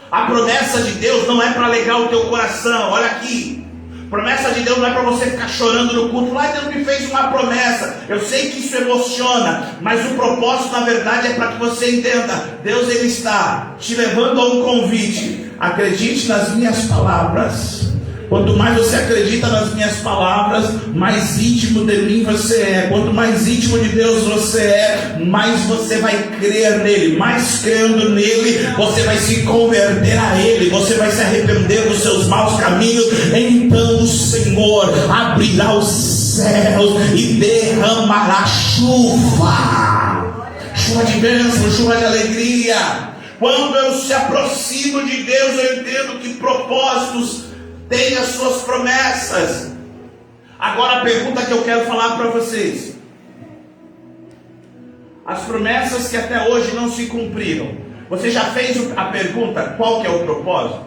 A promessa de Deus não é para alegar o teu coração. Olha aqui, promessa de Deus não é para você ficar chorando no culto. Lá Deus me fez uma promessa. Eu sei que isso emociona, mas o propósito na verdade é para que você entenda. Deus, Ele está te levando a um convite. Acredite nas minhas palavras. Quanto mais você acredita nas minhas palavras, mais íntimo de mim você é. Quanto mais íntimo de Deus você é, mais você vai crer nele. Mais crendo nele, você vai se converter a ele. Você vai se arrepender dos seus maus caminhos. Então o Senhor abrirá os céus e derramará chuva. Chuva de bênção, chuva de alegria. Quando eu se aproximo de Deus, eu entendo que propósitos tem as suas promessas. Agora a pergunta que eu quero falar para vocês: as promessas que até hoje não se cumpriram, você já fez a pergunta, qual que é o propósito?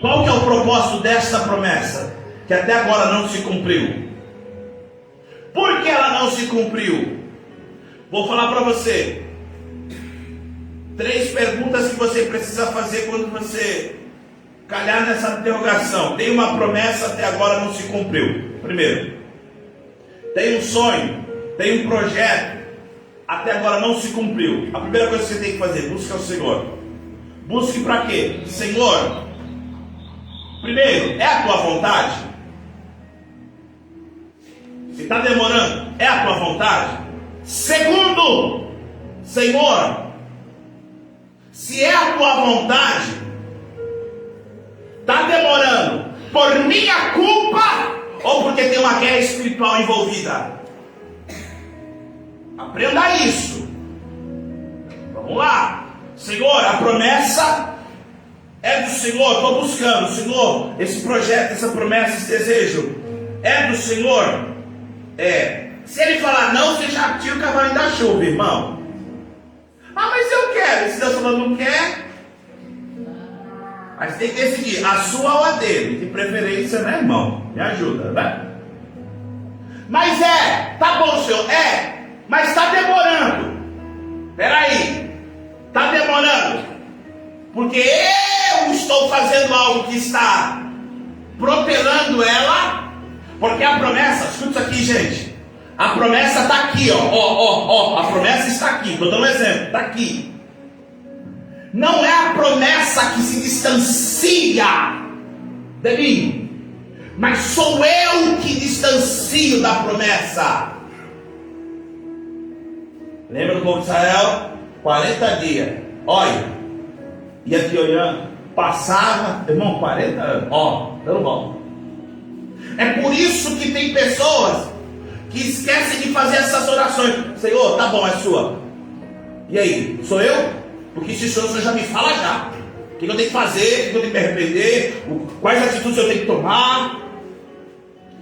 Qual que é o propósito desta promessa que até agora não se cumpriu? Por que ela não se cumpriu? Vou falar para você 3 perguntas que você precisa fazer quando você calhar nessa interrogação. Tem uma promessa, até agora não se cumpriu. Primeiro, tem um sonho, tem um projeto, até agora não se cumpriu. A primeira coisa que você tem que fazer, busque ao Senhor. Busque para quê? Senhor, primeiro, é a tua vontade? Se está demorando, é a tua vontade? Segundo, Senhor, se é a tua vontade, está demorando por minha culpa ou porque tem uma guerra espiritual envolvida? Aprenda isso. Vamos lá. Senhor, a promessa é do Senhor. Estou buscando, Senhor, esse projeto, essa promessa, esse desejo é do Senhor? É. Se ele falar não, você já tira o cavalinho da chuva, irmão. Ah, mas eu quero. Se Deus falando não quer, mas tem que decidir, a sua ou a dele. De preferência, né, irmão? Me ajuda, né? Mas tá bom, Senhor, mas está demorando. Peraí, está demorando porque eu estou fazendo algo que está protelando ela. Porque a promessa, escuta isso aqui, gente. A promessa está aqui, ó. A promessa está aqui. Estou dando um exemplo, está aqui. Não é a promessa que se distancia de mim, mas sou eu que distancio da promessa. Lembra do povo de Israel? 40 dias. Olha, e aqui olhando, passava, irmão, 40 anos, dando volta. É por isso que tem pessoas que esquecem de fazer essas orações. Senhor, tá bom, é sua. E aí, sou eu? Porque se sou eu, o senhor já me fala já. O que eu tenho que fazer, o que eu tenho que me arrepender, quais atitudes eu tenho que tomar.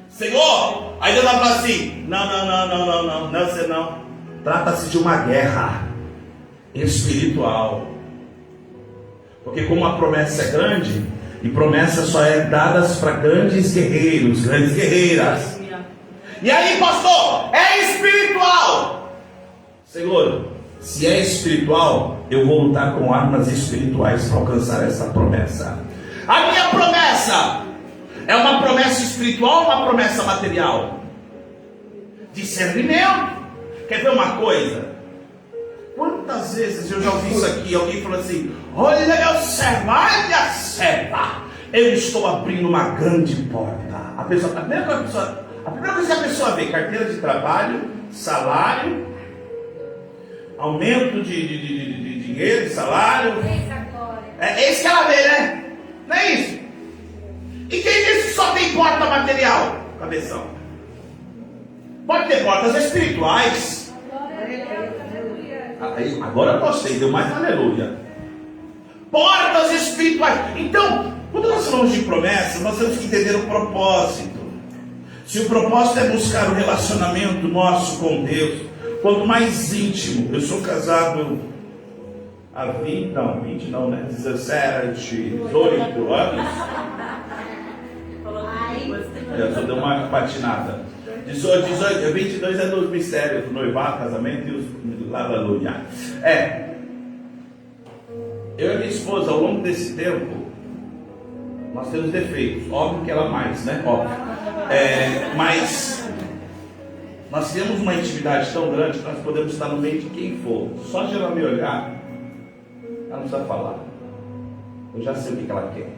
Senhor, aí Deus vai falar assim: não, você não. Trata-se de uma guerra espiritual. Porque como a promessa é grande, e promessas só é dadas para grandes guerreiros, grandes guerreiras. E aí, pastor, é espiritual. Senhor, se é espiritual, eu vou lutar com armas espirituais para alcançar essa promessa. A minha promessa é uma promessa espiritual ou uma promessa material? Discernimento. Quer ver uma coisa? Quantas vezes eu já ouvi isso aqui? Alguém falou assim: olha meu servo, olha serva, eu estou abrindo uma grande porta. A primeira coisa que a pessoa vê: carteira de trabalho, salário, aumento de dinheiro, de salário. É esse que ela vê, né? Não é isso? E quem disse que só tem porta material? Cabeção. Pode ter portas espirituais. Agora eu gostei, deu mais aleluia. Portas espirituais. Então, quando nós falamos de promessa, nós temos que entender o propósito. Se o propósito é buscar o relacionamento nosso com Deus, quanto mais íntimo. Eu sou casado há 20 não, né? 17, 18 anos. Eu só dei uma patinada. 22 é dos mistérios, noivado, casamento e os aleluia. Eu e minha esposa, ao longo desse tempo, nós temos defeitos. Óbvio que ela mais, né? Óbvio. Mas nós temos uma intimidade tão grande que nós podemos estar no meio de quem for. Só de ela me olhar, ela não precisa falar. Eu já sei o que ela quer.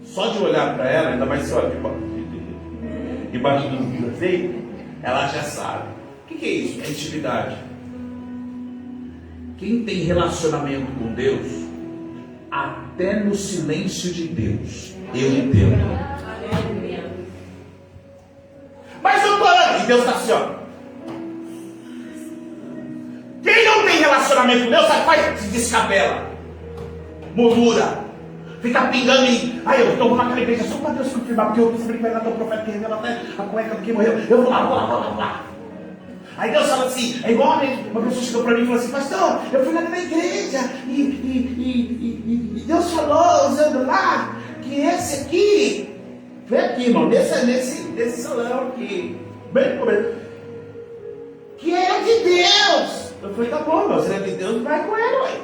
Só de olhar para ela, ainda mais se olha debaixo dos defeitos, ela já sabe. O que é isso? É intimidade. Quem tem relacionamento com Deus, até no silêncio de Deus, eu entendo. Mas eu tô orando, e Deus está assim, ó. Quem não tem relacionamento com Deus, faz, se descabela, murmura, fica pingando em. Eu estou naquela igreja só para Deus confirmar, porque eu sabia que vai dar o profeta que revela até a cueca do que morreu. Eu vou lá. Aí Deus fala assim, é igual uma pessoa chegou para mim e falou assim: pastor, eu fui lá na igreja e Deus falou, usando lá, que esse aqui, vem aqui, irmão, nesse salão aqui, bem começo, que é de Deus. Eu falei: tá bom, meu, se é de Deus, vai com ele, ué.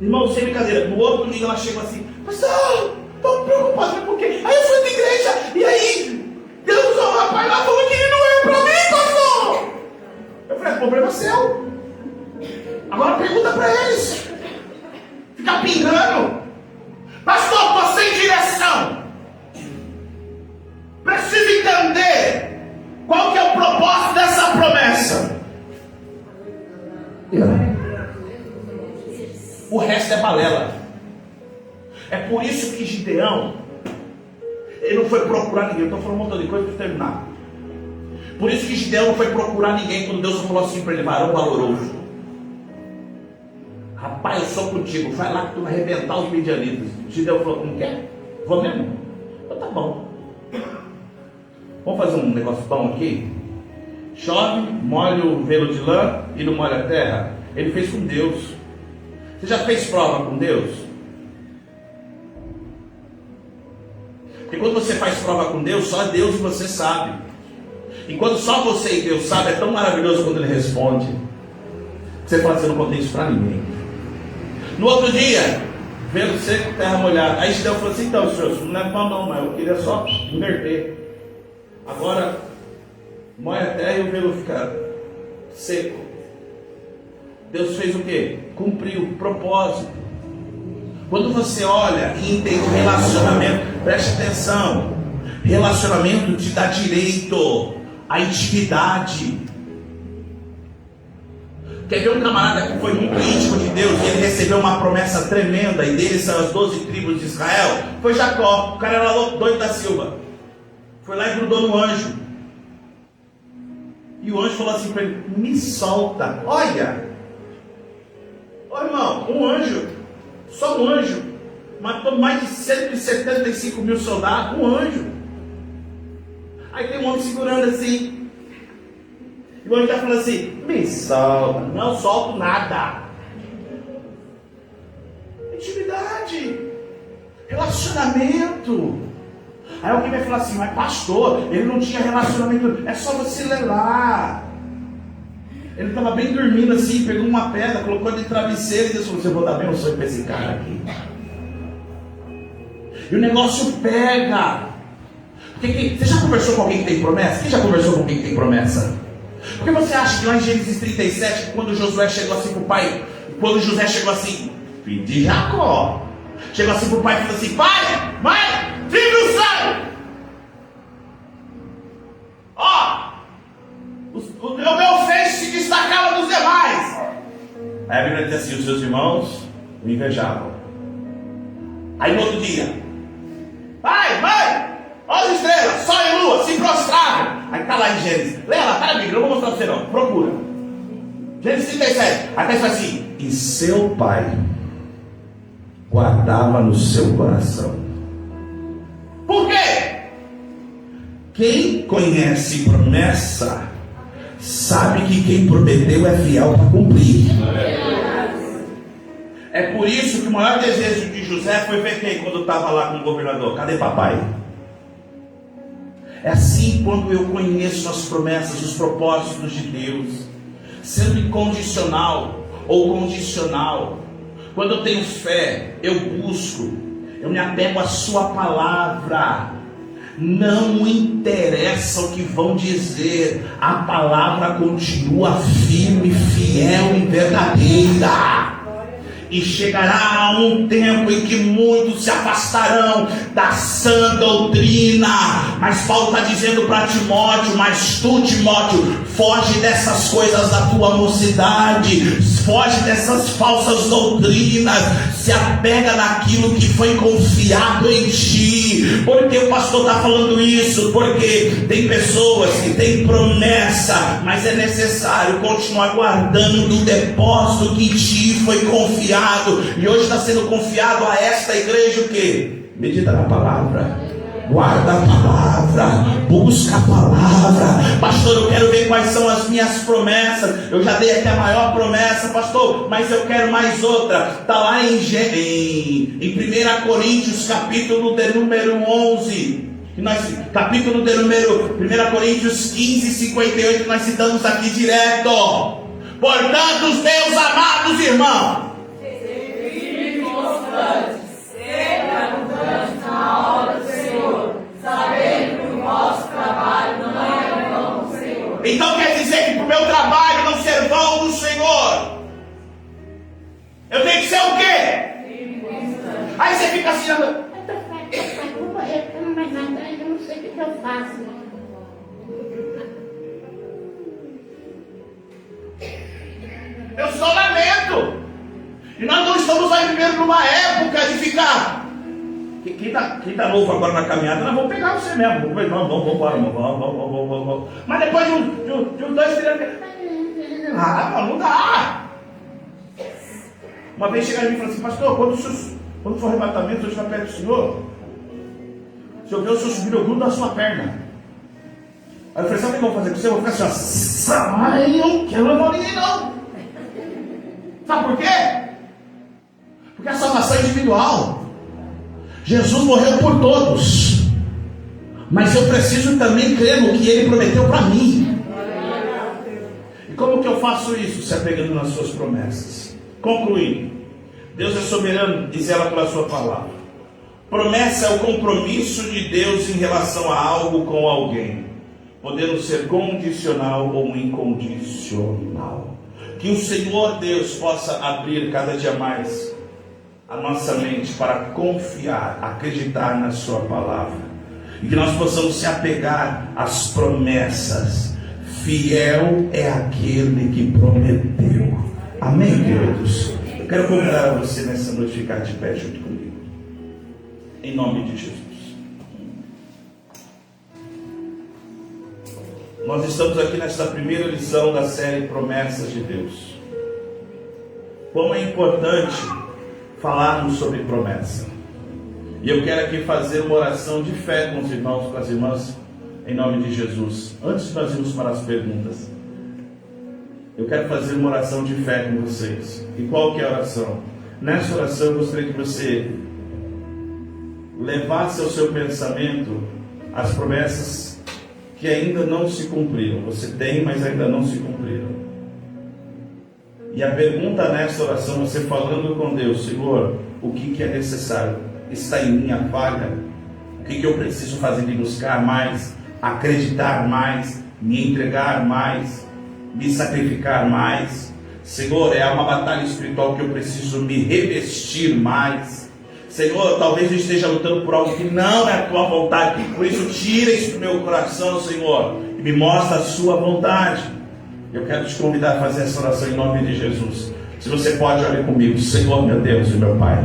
Irmão, sem brincadeira, no outro dia ela chegou assim: pastor, estou preocupado, por quê? Aí eu fui na igreja, e aí Deus usou o rapaz lá, falou que ele não é para mim, pastor. Eu falei: problema seu. Agora pergunta para eles. Fica pingando. Pastor, estou sem direção. Preciso entender qual que é o propósito dessa promessa. O resto é balela. É por isso que Gideão, ele não foi procurar ninguém. Eu estou falando um montão de coisa para terminar. Por isso que Gideão não foi procurar ninguém quando Deus falou assim para ele: varão valoroso, rapaz, eu sou contigo, vai lá que tu vai arrebentar os midianitas. Gideão falou: não quer? Vou mesmo? Então tá bom. Vamos fazer um negócio bom aqui? Chove, molha o velo de lã e não molha a terra. Ele fez com Deus. Você já fez prova com Deus? Porque quando você faz prova com Deus, só Deus e você sabe. E quando só você e Deus sabem, é tão maravilhoso quando Ele responde. Você fala: você não conta isso para ninguém. No outro dia, velo seco, terra molhada. Aí Gideão falou assim: então, senhor, não leva mal não, mas eu queria só inverter. Agora, molha a terra e o velo fica seco. Deus fez o quê? Cumpriu o propósito. Quando você olha e entende o relacionamento, preste atenção, relacionamento te dá direito à intimidade. Quer ver um camarada que foi muito íntimo de Deus e ele recebeu uma promessa tremenda, e dele são as 12 tribos de Israel? Foi Jacó. O cara era doido da Silva. Foi lá e grudou no anjo. E o anjo falou assim para ele: me solta. Olha, irmão, um anjo, só um anjo, matou mais de 175 mil soldados, um anjo. Aí tem um homem segurando assim, e o anjo está falando assim: me solta. Não solto nada. Intimidade, relacionamento. Aí alguém vai falar assim: mas pastor, ele não tinha relacionamento. É só você ler lá. Ele estava bem dormindo assim, pegou uma pedra, colocou de travesseiro e disse: você vou dar bem um sonho para esse cara aqui. E o negócio pega. Você já conversou com alguém que tem promessa? Quem já conversou com alguém que tem promessa? Por que você acha que lá em Gênesis 37, quando Josué chegou assim para o pai, quando José chegou assim, filho de Jacó, chegou assim para o pai e falou assim: pai, mãe, filho do céu, ó, o meu feixe se destacava dos demais. Aí a Bíblia diz assim: os seus irmãos o invejavam. Aí no outro dia, pai, mãe, olha as estrelas, sol e lua, se prostravam. Aí está lá em Gênesis. Leia lá, tá na Bíblia, não vou mostrar para você não, procura. Gênesis 37, aí está assim: e seu pai guardava no seu coração. Por quê? Quem conhece promessa sabe que quem prometeu é fiel para cumprir. É por isso que o maior desejo de José foi ver quem quando estava lá com o governador: cadê papai? É assim quando eu conheço as promessas, os propósitos de Deus, sendo incondicional ou condicional. Quando eu tenho fé, eu busco, eu me apego à sua palavra. Não interessa o que vão dizer, a palavra continua firme, fiel e verdadeira. E chegará um tempo em que muitos se afastarão da sã doutrina. Mas Paulo está dizendo para Timóteo: mas tu, Timóteo, foge dessas coisas da tua mocidade, foge dessas falsas doutrinas, se apega naquilo que foi confiado em ti. Por que o pastor está falando isso? Porque tem pessoas que têm promessa, mas é necessário continuar guardando do depósito que te foi confiado. E hoje está sendo confiado a esta igreja o quê? Medita na palavra, guarda a palavra, busca a palavra. Pastor, eu quero ver quais são as minhas promessas. Eu já dei aqui a maior promessa, pastor, mas eu quero mais outra. Está lá em 1 Coríntios, capítulo de número 11. Capítulo de número 1 Coríntios 15, 58, nós citamos aqui direto. Portanto, meus amados irmãos, sempre abundantes na obra do Senhor, sabendo que o vosso trabalho não é vão do Senhor. Então quer dizer que para o meu trabalho não ser vão do Senhor, eu tenho que ser o quê? Aí você fica assim: eu não mais nada, eu não sei o que eu faço. Eu só lamento. E nós não estamos aí vivendo numa época de ficar. Quem está novo agora na caminhada, nós vamos pegar você mesmo. Vamos embora, vamos. Mas depois de um 2, 3. Não dá. Uma vez chegaram em mim e falaram assim: pastor, quando for arrebatamento, eu estiver perto do senhor, se eu ver o senhor subir, eu grudo na sua perna. Aí eu falei: sabe o que eu vou fazer com você? Eu vou ficar assim: eu não quero levar ninguém não. Sabe por quê? Porque a salvação é individual. Jesus morreu por todos, mas eu preciso também crer no que Ele prometeu para mim. E como que eu faço isso? Se apegando nas suas promessas. Concluindo, Deus é soberano e zela pela sua palavra. Promessa é o compromisso de Deus em relação a algo com alguém, podendo ser condicional ou incondicional. Que o Senhor Deus possa abrir cada dia mais a nossa mente para confiar, acreditar na sua palavra. E que nós possamos se apegar às promessas. Fiel é aquele que prometeu. Amém, queridos? Eu quero convidar você nessa noite a ficar de pé junto comigo. Em nome de Jesus. Nós estamos aqui nesta primeira lição da série Promessas de Deus. Como é importante falarmos sobre promessa. E eu quero aqui fazer uma oração de fé com os irmãos, com as irmãs, em nome de Jesus. Antes de nós irmos para as perguntas, eu quero fazer uma oração de fé com vocês. E qual que é a oração? Nessa oração eu gostaria que você levasse ao seu pensamento as promessas que ainda não se cumpriram. Você tem, mas ainda não se cumpriram. E a pergunta nessa oração, você falando com Deus: Senhor, o que é necessário? Está em minha falha? O que eu preciso fazer de buscar mais, acreditar mais, me entregar mais, me sacrificar mais? Senhor, é uma batalha espiritual que eu preciso me revestir mais. Senhor, talvez eu esteja lutando por algo que não é a tua vontade, por isso tira isso do meu coração, Senhor, e me mostra a sua vontade. Eu quero te convidar a fazer essa oração em nome de Jesus. Se você pode, olhe comigo. Senhor, meu Deus e meu Pai,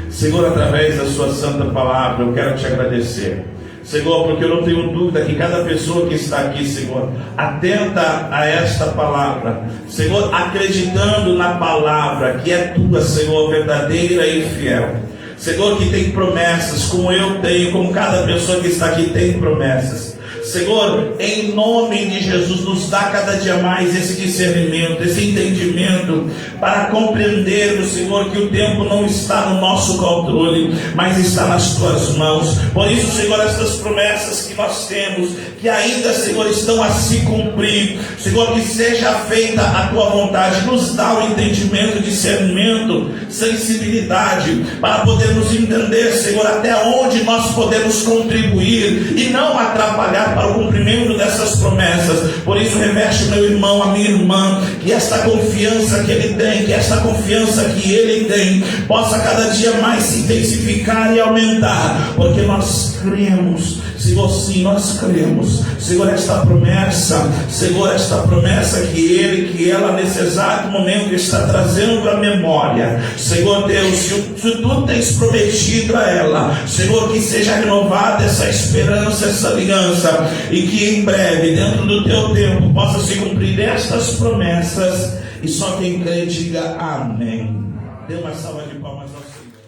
Senhor, através da sua santa palavra, eu quero te agradecer, Senhor, porque eu não tenho dúvida que cada pessoa que está aqui, Senhor, atenta a esta palavra, Senhor, acreditando na palavra que é tua, Senhor, verdadeira e fiel, Senhor, que tem promessas, como eu tenho, como cada pessoa que está aqui tem promessas. Senhor, em nome de Jesus, nos dá cada dia mais esse discernimento, esse entendimento, para compreendermos, Senhor, que o tempo não está no nosso controle, mas está nas tuas mãos. Por isso, Senhor, essas promessas que nós temos, que ainda, Senhor, estão a se cumprir, Senhor, que seja feita a tua vontade, nos dá o entendimento, discernimento, sensibilidade, para podermos entender, Senhor, até onde nós podemos contribuir e não atrapalhar para o cumprimento dessas promessas. Por isso, reveste meu irmão, a minha irmã, que esta confiança que ele tem, que esta confiança que ele tem, possa cada dia mais se intensificar e aumentar, porque nós cremos, Senhor, sim, nós cremos, Senhor, esta promessa, Senhor, esta promessa que ela nesse exato momento está trazendo à memória, Senhor Deus, se tu tens prometido a ela, Senhor, que seja renovada essa esperança, essa aliança, e que em breve, dentro do teu tempo, possa se cumprir estas promessas, e só quem crê diga amém. Dê uma salva de palmas ao Senhor.